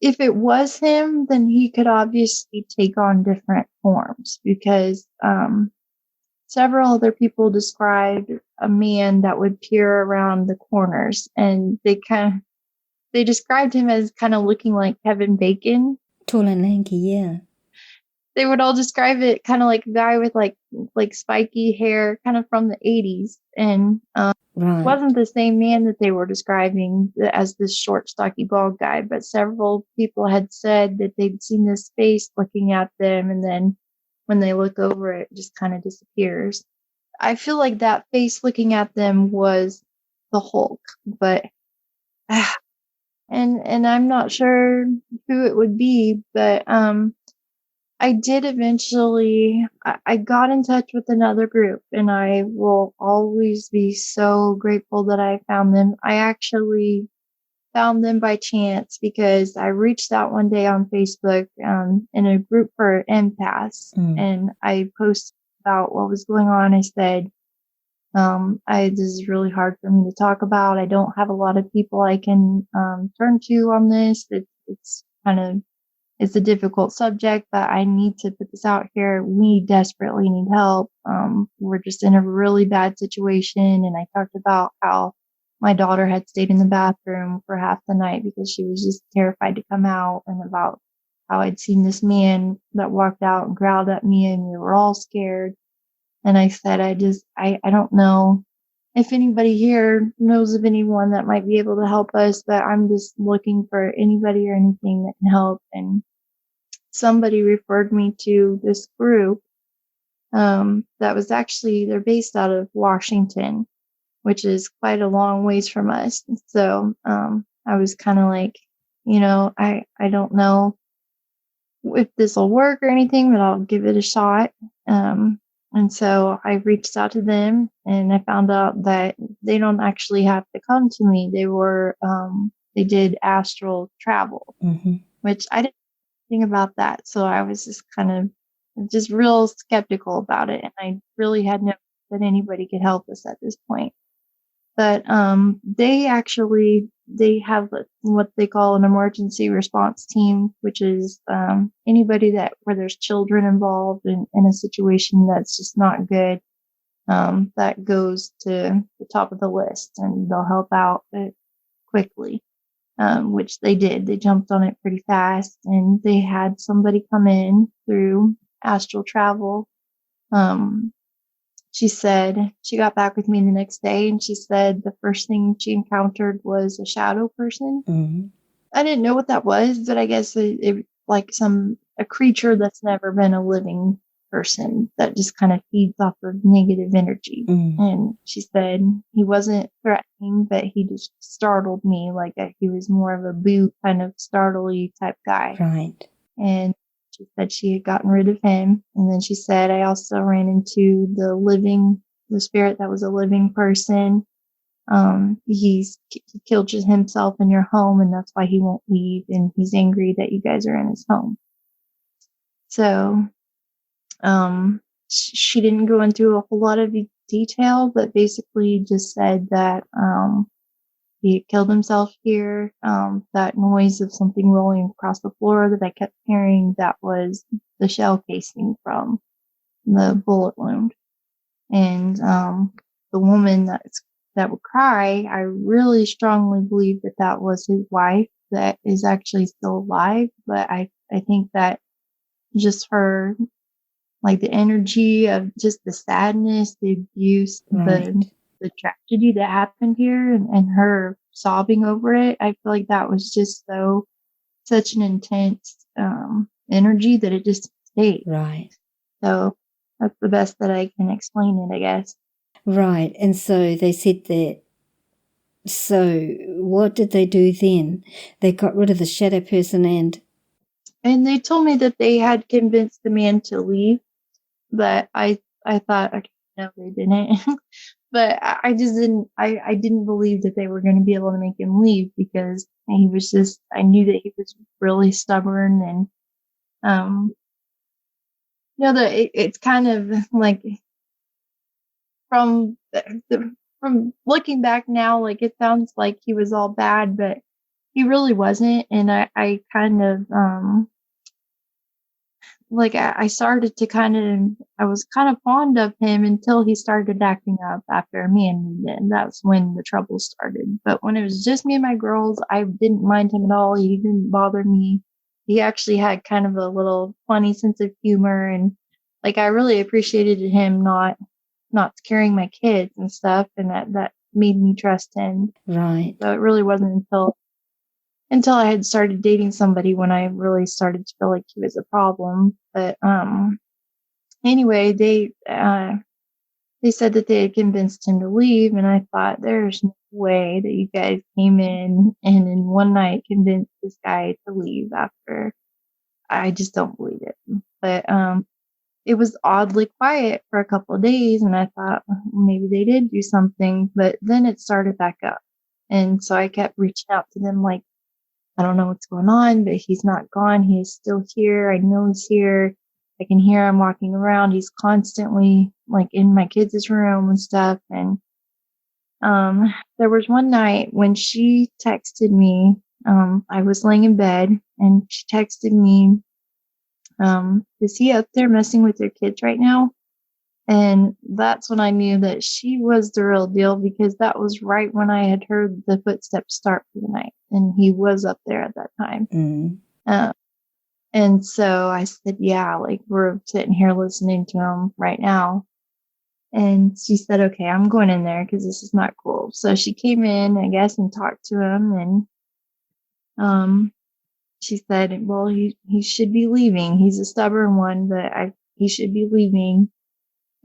If it was him, then he could obviously take on different forms because several other people described a man that would peer around the corners, and they described him as kind of looking like Kevin Bacon.
Tall and lanky, yeah.
They would all describe it kind of like a guy with like spiky hair, kind of from the 80s, and
Right.
wasn't the same man that they were describing as this short, stocky, bald guy. But several people had said that they'd seen this face looking at them, and then when they look over, it just kind of disappears. I feel like that face looking at them was the Hulk, but and I'm not sure who it would be, but I did eventually, I got in touch with another group, and I will always be so grateful that I found them. I actually found them by chance because I reached out one day on Facebook in a group for empaths, and I posted about what was going on. I said, this is really hard for me to talk about. I don't have a lot of people I can turn to on this. It's kind of it's a difficult subject, but I need to put this out here. We desperately need help. We're just in a really bad situation. And I talked about how my daughter had stayed in the bathroom for half the night because she was just terrified to come out, and about how I'd seen this man that walked out and growled at me, and we were all scared. And I said, I don't know if anybody here knows of anyone that might be able to help us, but I'm just looking for anybody or anything that can help. And somebody referred me to this group that was actually, they're based out of Washington, which is quite a long ways from us. So I was kind of like, I don't know if this will work or anything, but I'll give it a shot. And so I reached out to them, and I found out that they don't actually have to come to me. They did astral travel, which I didn't think about that. So I was just kind of just real skeptical about it. And I really had no hope that anybody could help us at this point. But they have what they call an emergency response team, which is anybody where there's children involved in a situation that's just not good, that goes to the top of the list, and they'll help out quickly, which they did. They jumped on it pretty fast, and they had somebody come in through astral travel. She said she got back with me the next day, and she said the first thing she encountered was a shadow person. I didn't know what that was, but I guess it like a creature that's never been a living person that just kind of feeds off of negative energy. And she said he wasn't threatening, but he just startled me, like he was more of a boo kind of startle-y type guy.
Right.
And she said she had gotten rid of him. And then she said, I also ran into the spirit that was a living person. He killed himself in your home, and that's why he won't leave. And he's angry that you guys are in his home. So, she didn't go into a whole lot of detail, but basically just said that, he had killed himself here. That noise of something rolling across the floor that I kept hearing, that was the shell casing from the bullet wound. And the woman that would cry, I really strongly believe that was his wife that is actually still alive. But I think that just her, like the energy of just the sadness, the abuse, the tragedy that happened here, and her sobbing over it, I feel like that was just such an intense energy that it just stayed.
Right.
So that's the best that I can explain it, I guess.
Right. And so they said that. So what did they do then? They got rid of the shadow person and
they told me that they had convinced the man to leave, but I thought, okay, no, they didn't. But I just I didn't believe that they were going to be able to make him leave, because he was just, I knew that he was really stubborn. And it's kind of like, from looking back now, like it sounds like he was all bad, but he really wasn't. And I kind of like I started to I was kind of fond of him until he started acting up after me, and that's when the trouble started. But when it was just me and my girls, I didn't mind him at all. He didn't bother me. He actually had kind of a little funny sense of humor, and like I really appreciated him not scaring my kids and stuff, and that made me trust him.
right.
So it really wasn't until I had started dating somebody when I really started to feel like he was a problem. But anyway, they said that they had convinced him to leave, and I thought, there's no way that you guys came in and in one night convinced this guy to leave after. I just don't believe it. But it was oddly quiet for a couple of days, and I thought maybe they did do something, but then it started back up. And so I kept reaching out to them like, I don't know what's going on, but he's not gone. He is still here. I know he's here. I can hear him walking around. He's constantly like in my kids' room and stuff. And there was one night when she texted me. I was laying in bed, and she texted me, is he up there messing with your kids right now? And that's when I knew that she was the real deal, because that was right when I had heard the footsteps start for the night, and he was up there at that time. And so I said, yeah, like we're sitting here listening to him right now. And she said, okay, I'm going in there because this is not cool. So she came in, I guess, and talked to him, and she said, well, he should be leaving. He's a stubborn one, but he should be leaving.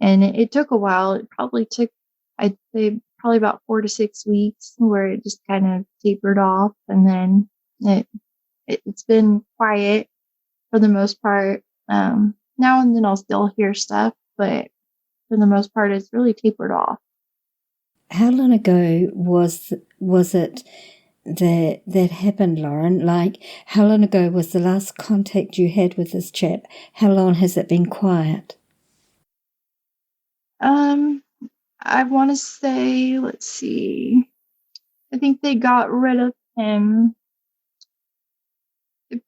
And it took a while. It probably took, I'd say, probably about 4 to 6 weeks where it just kind of tapered off, and then it's been quiet for the most part. Now and then I'll still hear stuff, but for the most part, it's really tapered off.
How long ago was it that happened, Lauren? Like, how long ago was the last contact you had with this chap? How long has it been quiet?
I want to say, let's see. I think they got rid of him.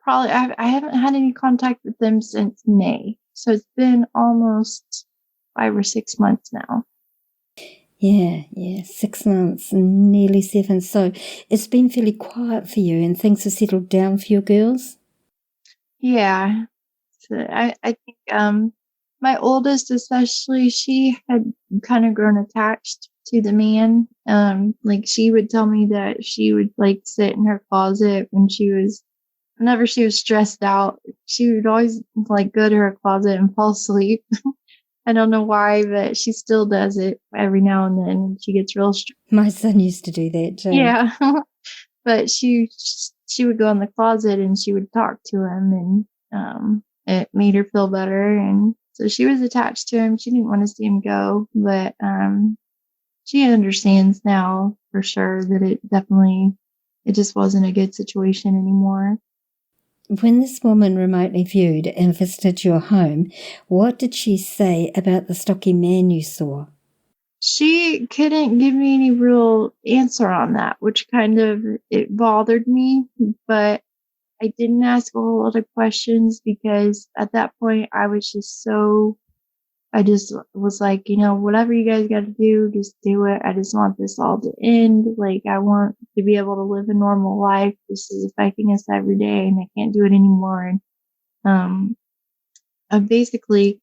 I haven't had any contact with them since May. So it's been almost 5 or 6 months now.
Yeah, 6 months and nearly 7. So it's been fairly quiet for you and things have settled down for your girls?
Yeah. So I think my oldest especially, she had kind of grown attached to the man. Like she would tell me that she would like sit in her closet whenever she was stressed out, she would always like go to her closet and fall asleep. I don't know why, but she still does it every now and then. She gets real stressed.
My son used to do that too.
Yeah. But she would go in the closet and she would talk to him, and it made her feel better. And so she was attached to him. She didn't want to see him go, but she understands now for sure that it just wasn't a good situation anymore.
When this woman remotely viewed and visited your home, what did she say about the stocky man you saw?
She couldn't give me any real answer on that, which kind of, it bothered me, but I didn't ask a whole lot of questions because at that point I just was like, whatever you guys got to do, just do it. I just want this all to end. Like, I want to be able to live a normal life. This is affecting us every day and I can't do it anymore. And, basically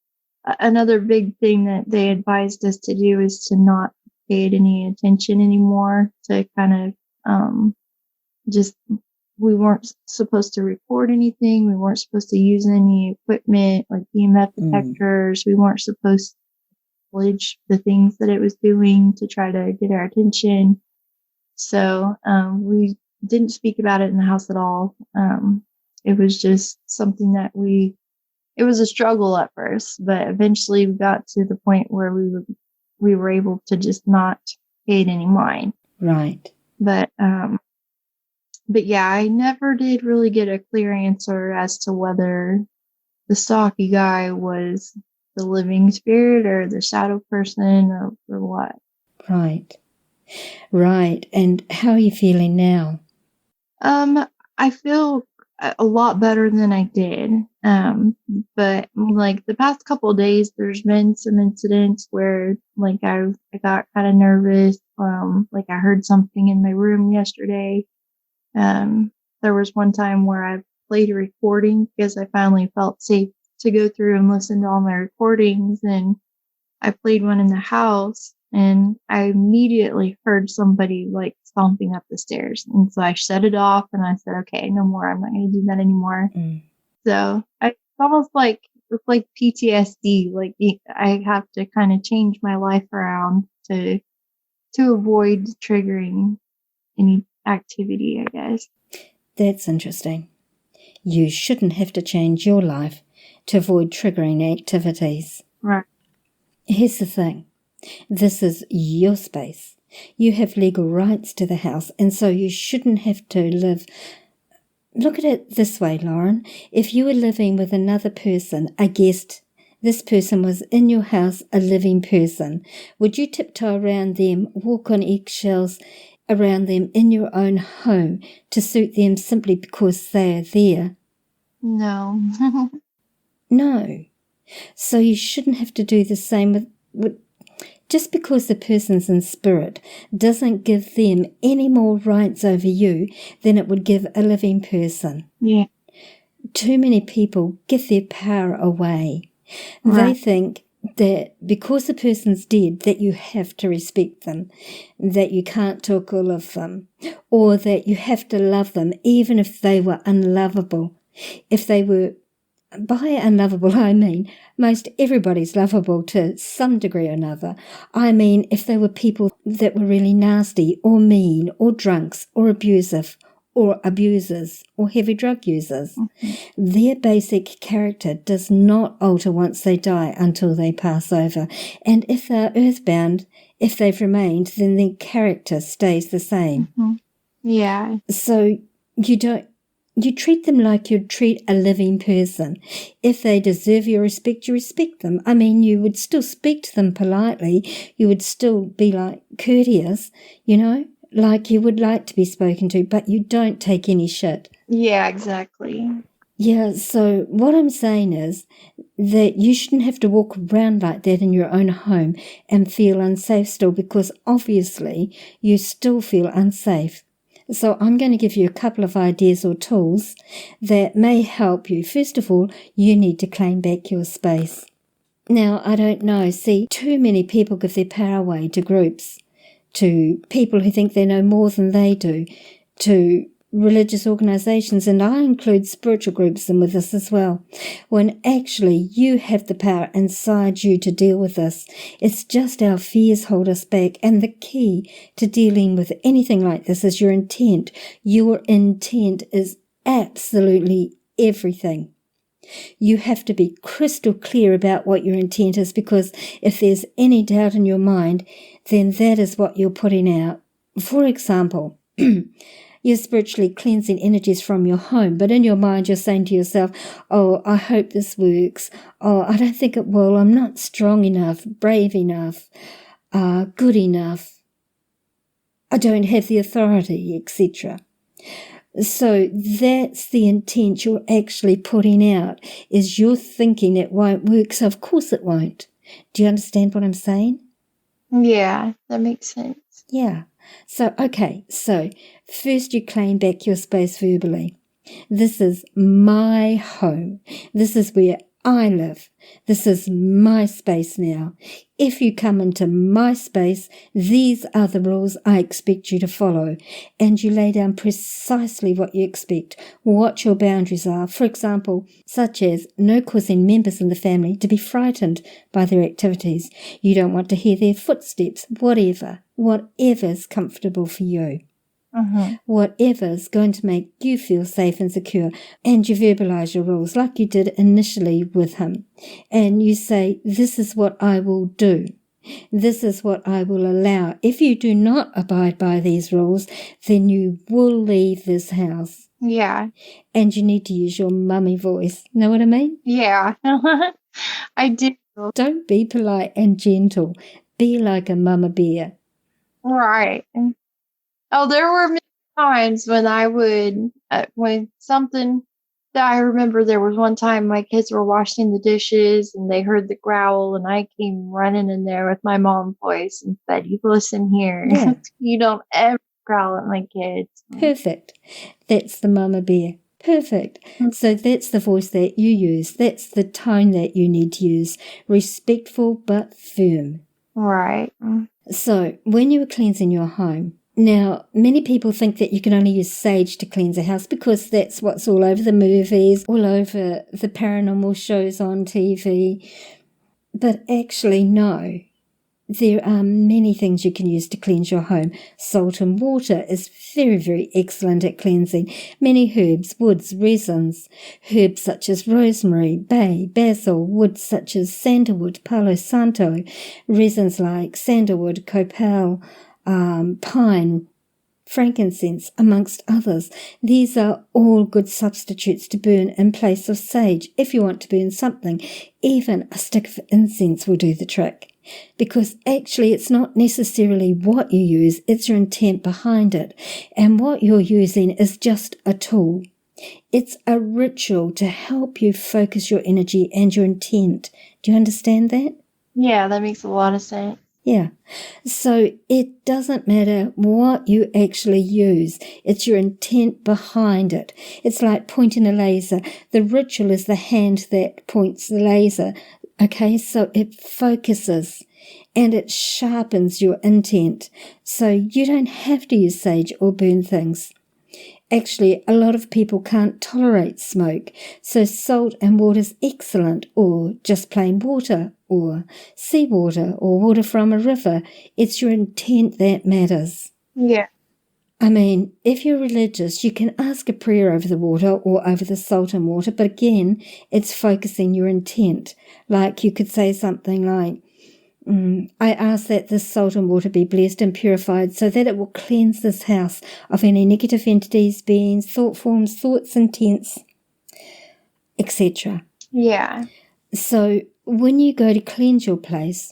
another big thing that they advised us to do is to not pay it any attention anymore, to kind of, just, we weren't supposed to record anything. We weren't supposed to use any equipment like EMF detectors. We weren't supposed to acknowledge the things that it was doing to try to get our attention. So we didn't speak about it in the house at all. It was just something that it was a struggle at first, but eventually we got to the point where we were able to just not pay it any mind.
Right.
But yeah, I never did really get a clear answer as to whether the stocky guy was the living spirit or the shadow person or what.
Right. And how are you feeling now?
I feel a lot better than I did. But like the past couple of days, there's been some incidents where like I got kind of nervous. Like I heard something in my room yesterday. There was one time where I played a recording because I finally felt safe to go through and listen to all my recordings, and I played one in the house and I immediately heard somebody like stomping up the stairs. And so I shut it off and I said, okay, no more. I'm not going to do that anymore. So it's almost like, it's like PTSD. Like I have to kind of change my life around to avoid triggering any activity, I guess.
That's interesting. You shouldn't have to change your life to avoid triggering activities.
Right.
Here's the thing. This is your space. You have legal rights to the house, and so you shouldn't have to live. Look at it this way, Lauren. If you were living with another person, a guest, this person was in your house, a living person, would you tiptoe around them, walk on eggshells around them in your own home to suit them simply because they are there?
No.
No. So you shouldn't have to do the same with just because the person's in spirit doesn't give them any more rights over you than it would give a living person.
Yeah.
Too many people give their power away.
Right.
They think that because the person's dead, that you have to respect them, that you can't talk ill of them, or that you have to love them even if they were unlovable, if they were by unlovable, I mean most everybody's lovable to some degree or another. I mean if they were people that were really nasty or mean or drunks or abusive or abusers or heavy drug users. Their basic character does not alter once they die until they pass over. And if they're earthbound, if they've remained, then their character stays the same.
Yeah.
So you treat them like you'd treat a living person. If they deserve your respect, you respect them. I mean, you would still speak to them politely. You would still be like courteous, like you would like to be spoken to, but you don't take any shit.
Yeah, exactly.
Yeah, so what I'm saying is that you shouldn't have to walk around like that in your own home and feel unsafe still, because obviously you still feel unsafe. So I'm going to give you a couple of ideas or tools that may help you. First of all, you need to claim back your space. Now, I don't know. See, too many people give their power away to groups, to people who think they know more than they do, to religious organizations, and I include spiritual groups in with this as well, when actually you have the power inside you to deal with this. It's just our fears hold us back, and the key to dealing with anything like this is your intent. Your intent is absolutely everything. You have to be crystal clear about what your intent is, because if there's any doubt in your mind, then that is what you're putting out. For example, you're spiritually cleansing energies from your home, but in your mind you're saying to yourself, oh, I hope this works. Oh, I don't think it will. I'm not strong enough, brave enough, good enough. I don't have the authority, etc. So that's the intent you're actually putting out, is you're thinking it won't work, so of course it won't. Do you understand what I'm saying?
Yeah, that makes sense.
Yeah. So first you claim back your space verbally. This is my home. This is where I live. This is my space now. If you come into my space, these are the rules I expect you to follow. And you lay down precisely what you expect, what your boundaries are. For example, such as no causing members in the family to be frightened by their activities. You don't want to hear their footsteps, whatever's comfortable for you. Whatever's going to make you feel safe and secure. And you verbalize your rules like you did initially with him. And you say, this is what I will do. This is what I will allow. If you do not abide by these rules, then you will leave this house.
Yeah.
And you need to use your mummy voice. Know what I mean?
Yeah. I do.
Don't be polite and gentle. Be like a mama bear.
Right. Oh, there were many times when I would, when something that I remember, there was one time my kids were washing the dishes and they heard the growl, and I came running in there with my mom voice and said, you listen here.
Yeah.
You don't ever growl at my kids.
Perfect. That's the mama bear. Perfect. So that's the voice that you use. That's the tone that you need to use. Respectful but firm.
Right.
So when you are cleansing your home, now, many people think that you can only use sage to cleanse a house because that's what's all over the movies, all over the paranormal shows on TV. But actually, no. There are many things you can use to cleanse your home. Salt and water is very, very excellent at cleansing. Many herbs, woods, resins, herbs such as rosemary, bay, basil, woods such as sandalwood, palo santo, resins like sandalwood, copal, pine, frankincense, amongst others. These are all good substitutes to burn in place of sage. If you want to burn something, even a stick of incense will do the trick. Because actually it's not necessarily what you use, it's your intent behind it. And what you're using is just a tool. It's a ritual to help you focus your energy and your intent. Do you understand that?
Yeah, that makes a lot of sense.
Yeah. So it doesn't matter what you actually use. It's your intent behind it. It's like pointing a laser. The ritual is the hand that points the laser. Okay, so it focuses and it sharpens your intent. So you don't have to use sage or burn things. Actually, a lot of people can't tolerate smoke, so salt and water is excellent, or just plain water, or seawater, or water from a river. It's your intent that matters.
Yeah.
I mean, if you're religious, you can ask a prayer over the water or over the salt and water, but again, it's focusing your intent. Like you could say something like, I ask that this salt and water be blessed and purified so that it will cleanse this house of any negative entities, beings, thought forms, thoughts, intents, etc.
Yeah.
So when you go to cleanse your place,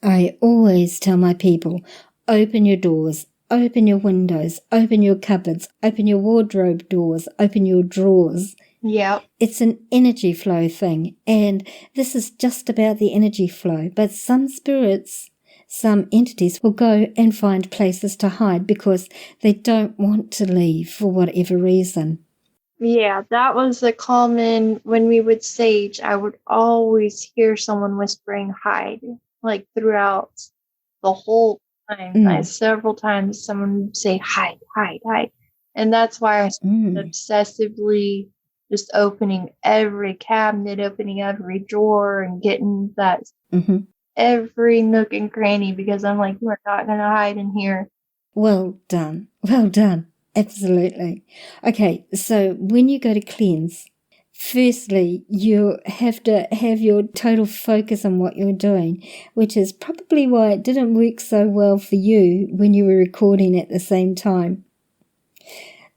I always tell my people, open your doors, open your windows, open your cupboards, open your wardrobe doors, open your drawers.
Yep.
It's an energy flow thing, and this is just about the energy flow. But some spirits, some entities will go and find places to hide because they don't want to leave for whatever reason.
Yeah, that was a common, when we would sage, I would always hear someone whispering hide, like throughout the whole time. Several times someone would say hide, hide, hide. And that's why I started obsessively just opening every cabinet, opening every drawer, and getting that every nook and cranny, because I'm like, you are not going to hide in here.
Well done. Well done. Absolutely. Okay, so when you go to cleanse, firstly, you have to have your total focus on what you're doing, which is probably why it didn't work so well for you when you were recording at the same time.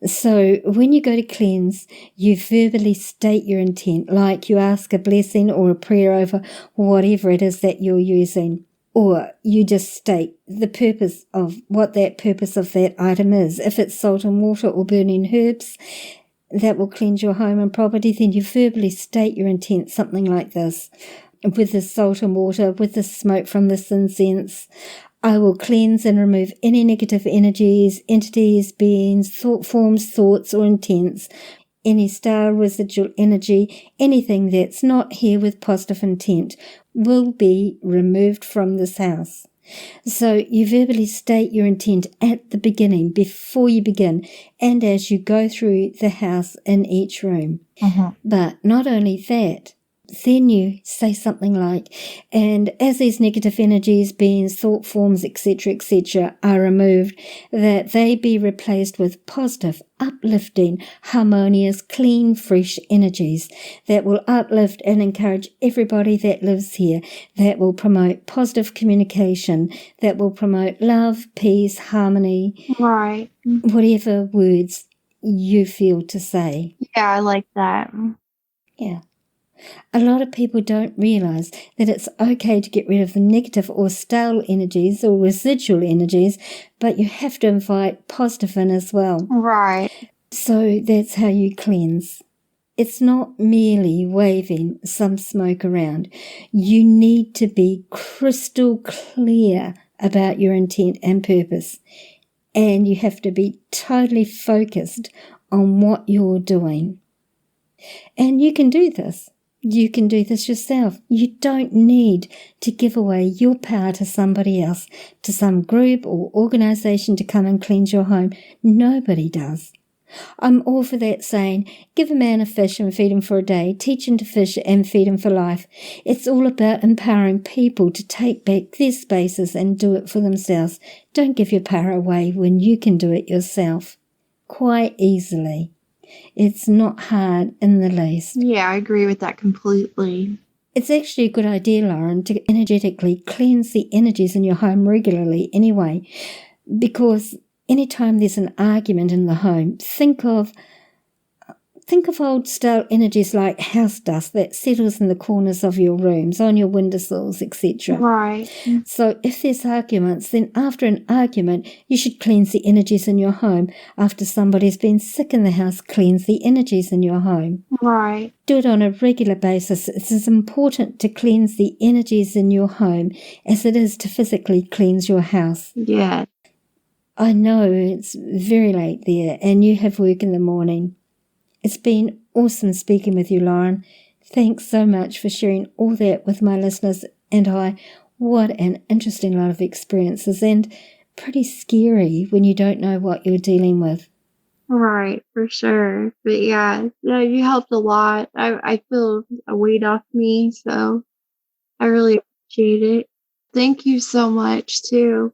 So when you go to cleanse, you verbally state your intent, like you ask a blessing or a prayer over whatever it is that you're using. Or you just state the purpose of what that purpose of that item is. If it's salt and water or burning herbs that will cleanse your home and property, then you verbally state your intent, something like this. With the salt and water, with the smoke from this incense, I will cleanse and remove any negative energies, entities, beings, thought forms, thoughts or intents, any star residual energy, anything that's not here with positive intent will be removed from this house. So you verbally state your intent at the beginning, before you begin, and as you go through the house in each room. But not only that, then you say something like, and as these negative energies, beings, thought forms, etc., are removed, that they be replaced with positive, uplifting, harmonious, clean, fresh energies that will uplift and encourage everybody that lives here, that will promote positive communication, that will promote love, peace, harmony,
Right.
whatever words you feel to say.
Yeah, I like that.
Yeah. A lot of people don't realize that it's okay to get rid of the negative or stale energies or residual energies, but you have to invite positive in as well.
Right.
So that's how you cleanse. It's not merely waving some smoke around. You need to be crystal clear about your intent and purpose, and you have to be totally focused on what you're doing. And you can do this. You can do this yourself. You don't need to give away your power to somebody else, to some group or organization to come and cleanse your home. Nobody does. I'm all for that saying, give a man a fish and feed him for a day, teach him to fish and feed him for life. It's all about empowering people to take back their spaces and do it for themselves. Don't give your power away when you can do it yourself quite easily. It's not hard in the least.
Yeah, I agree with that completely.
It's actually a good idea, Lauren, to energetically cleanse the energies in your home regularly anyway, because anytime there's an argument in the home, think of old style energies like house dust that settles in the corners of your rooms, on your windowsills, etc.
Right.
So if there's arguments, then after an argument, you should cleanse the energies in your home. After somebody's been sick in the house, cleanse the energies in your home.
Right.
Do it on a regular basis. It's as important to cleanse the energies in your home as it is to physically cleanse your house.
Yeah.
I know it's very late there and you have work in the morning. It's been awesome speaking with you, Lauren. Thanks so much for sharing all that with my listeners and I. What an interesting lot of experiences and pretty scary when you don't know what you're dealing with.
Right, for sure. But yeah, no, you helped a lot. I feel a weight off me, so I really appreciate it. Thank you so much too.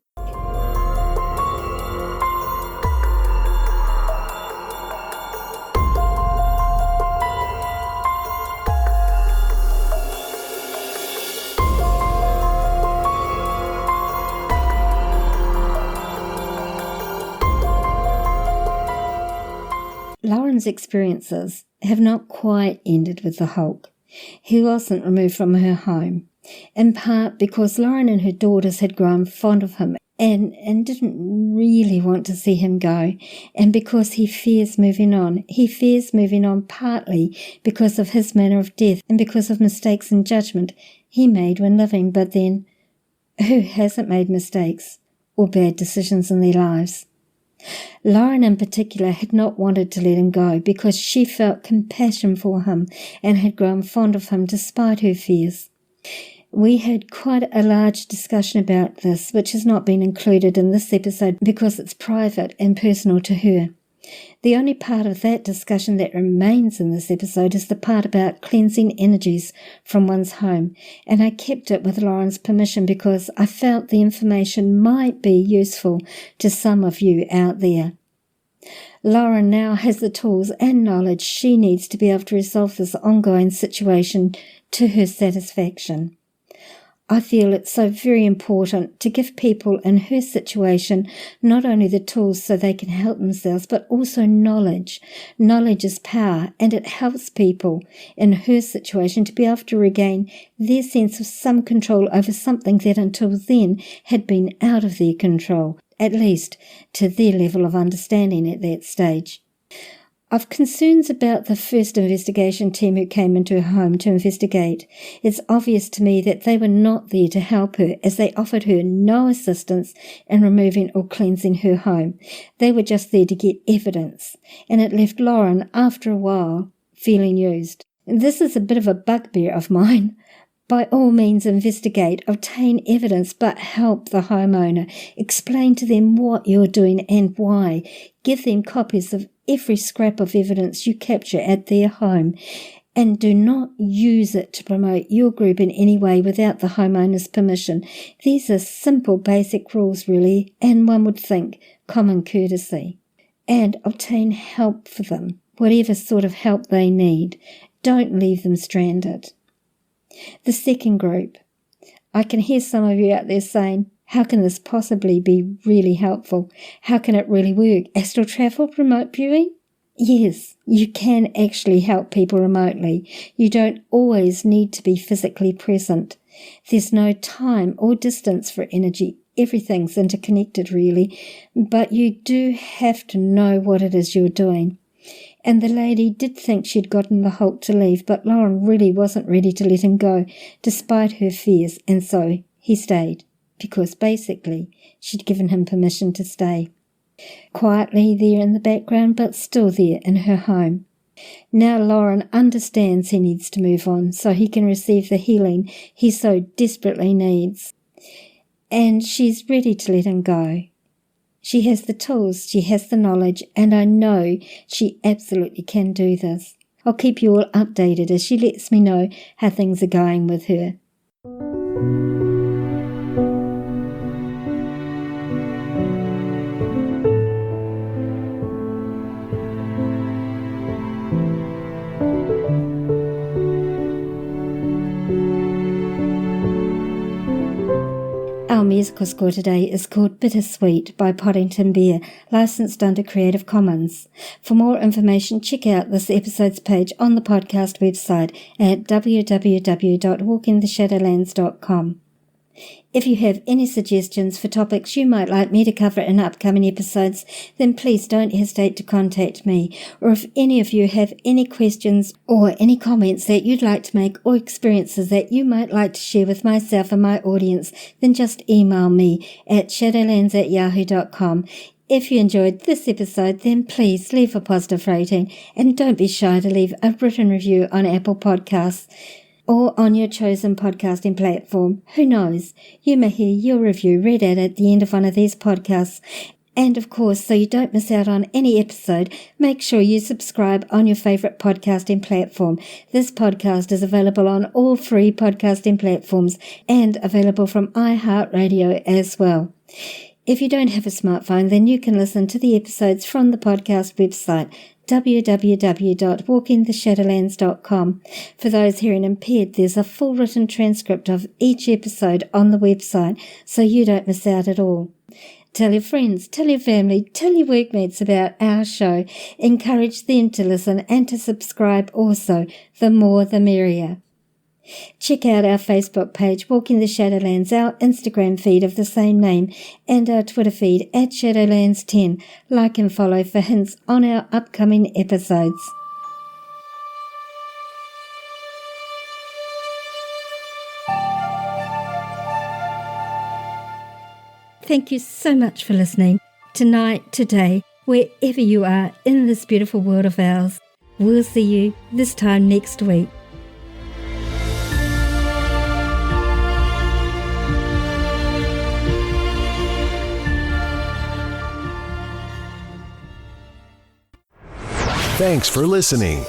Lauren's experiences have not quite ended with the Hulk. He wasn't removed from her home, in part because Lauren and her daughters had grown fond of him and didn't really want to see him go, and because he fears moving on. He fears moving on partly because of his manner of death and because of mistakes in judgment he made when living, but then, who hasn't made mistakes or bad decisions in their lives? Lauren in particular had not wanted to let him go because she felt compassion for him and had grown fond of him despite her fears. We had quite a large discussion about this, which has not been included in this episode because it's private and personal to her. The only part of that discussion that remains in this episode is the part about cleansing energies from one's home, and I kept it with Lauren's permission because I felt the information might be useful to some of you out there. Lauren now has the tools and knowledge she needs to be able to resolve this ongoing situation to her satisfaction. I feel it's so very important to give people in her situation not only the tools so they can help themselves, but also knowledge. Knowledge is power, and it helps people in her situation to be able to regain their sense of some control over something that until then had been out of their control, at least to their level of understanding at that stage. I've concerns about the first investigation team who came into her home to investigate. It's obvious to me that they were not there to help her, as they offered her no assistance in removing or cleansing her home. They were just there to get evidence, and it left Lauren, after a while, feeling used. This is a bit of a bugbear of mine. By all means investigate, obtain evidence, but help the homeowner. Explain to them what you're doing and why. Give them copies of every scrap of evidence you capture at their home, and do not use it to promote your group in any way without the homeowner's permission. These are simple basic rules really, and one would think common courtesy. And obtain help for them, whatever sort of help they need. Don't leave them stranded. The second group. I can hear some of you out there saying, how can this possibly be really helpful? How can it really work? Astral travel, remote viewing? Yes, you can actually help people remotely. You don't always need to be physically present. There's no time or distance for energy. Everything's interconnected really, but you do have to know what it is you're doing. And the lady did think she'd gotten the Hulk to leave, but Lauren really wasn't ready to let him go, despite her fears, and so he stayed, because basically she'd given him permission to stay. Quietly there in the background, but still there in her home. Now Lauren understands he needs to move on, so he can receive the healing he so desperately needs. And she's ready to let him go. She has the tools, she has the knowledge, and I know she absolutely can do this. I'll keep you all updated as she lets me know how things are going with her. Our musical score today is called Bittersweet by Poddington Bear, licensed under Creative Commons. For more information, check out this episode's page on the podcast website at www.walkingtheshadowlands.com. If you have any suggestions for topics you might like me to cover in upcoming episodes, then please don't hesitate to contact me. Or if any of you have any questions or any comments that you'd like to make or experiences that you might like to share with myself and my audience, then just email me at shadowlands@yahoo.com. If you enjoyed this episode, then please leave a positive rating and don't be shy to leave a written review on Apple Podcasts or on your chosen podcasting platform. Who knows? You may hear your review read out at the end of one of these podcasts, And of course, so you don't miss out on any episode, make sure you subscribe on your favourite podcasting platform. This podcast is available on all free podcasting platforms and available from iHeartRadio as well. If you don't have a smartphone, then you can listen to the episodes from the podcast website, www.walkingtheshadowlands.com. For those hearing impaired, there's a full written transcript of each episode on the website, so you don't miss out at all. Tell your friends, tell your family, tell your workmates about our show. Encourage them to listen and to subscribe also. The more the merrier. Check out our Facebook page, Walking the Shadowlands, our Instagram feed of the same name, and our Twitter feed at Shadowlands10. Like and follow for hints on our upcoming episodes. Thank you so much for listening. Tonight, today, wherever you are in this beautiful world of ours. We'll see you this time next week.
Thanks for listening.